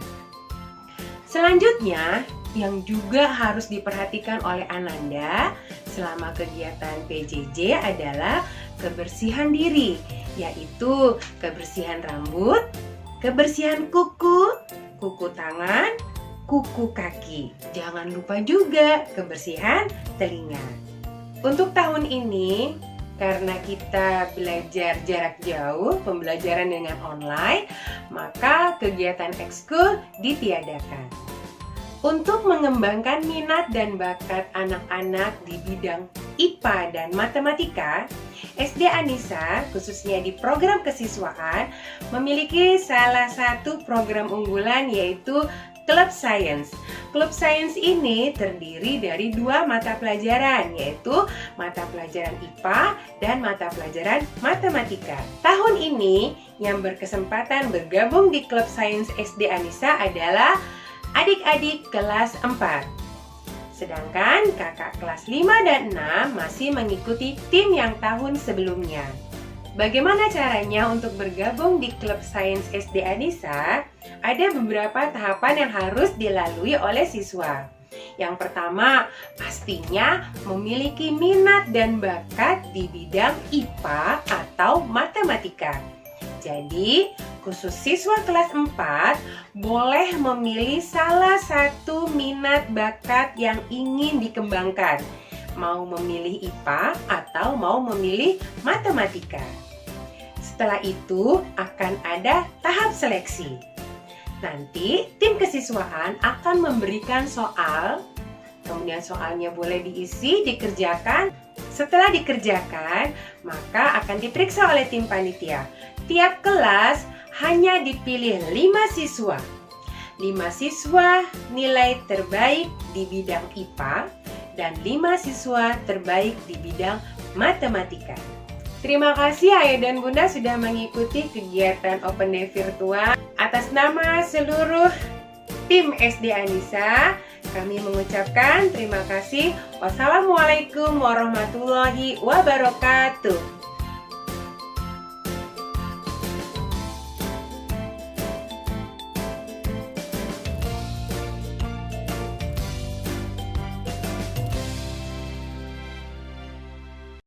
Selanjutnya, yang juga harus diperhatikan oleh Ananda selama kegiatan PJJ adalah kebersihan diri, yaitu kebersihan rambut, kebersihan kuku, kuku tangan, kuku kaki. Jangan lupa juga kebersihan telinga. Untuk tahun ini, karena kita belajar jarak jauh, pembelajaran dengan online, maka kegiatan ekskul ditiadakan. Untuk mengembangkan minat dan bakat anak-anak di bidang IPA dan matematika, SD Anissa, khususnya di program kesiswaan, memiliki salah satu program unggulan yaitu Club Science. Club Science ini terdiri dari 2 mata pelajaran, yaitu mata pelajaran IPA dan mata pelajaran matematika. Tahun ini yang berkesempatan bergabung di Club Science SD Anissa adalah adik-adik kelas 4. Sedangkan kakak kelas 5 dan 6 masih mengikuti tim yang tahun sebelumnya. Bagaimana caranya untuk bergabung di Club Science SD Anissa? Ada beberapa tahapan yang harus dilalui oleh siswa. Yang pertama, pastinya memiliki minat dan bakat di bidang IPA atau matematika. Jadi, khusus siswa kelas 4 boleh memilih salah satu minat bakat yang ingin dikembangkan. mau memilih IPA atau mau memilih matematika. Setelah itu akan ada tahap seleksi. Nanti tim kesiswaan akan memberikan soal, kemudian soalnya boleh diisi, dikerjakan. Setelah dikerjakan, maka akan diperiksa oleh tim panitia. Tiap kelas hanya dipilih 5 siswa. 5 siswa nilai terbaik di bidang IPA dan 5 siswa terbaik di bidang matematika. Terima kasih Ayah dan Bunda sudah mengikuti kegiatan Open Day virtual. Atas nama seluruh tim SD Anissa, kami mengucapkan terima kasih. Wassalamualaikum warahmatullahi wabarakatuh.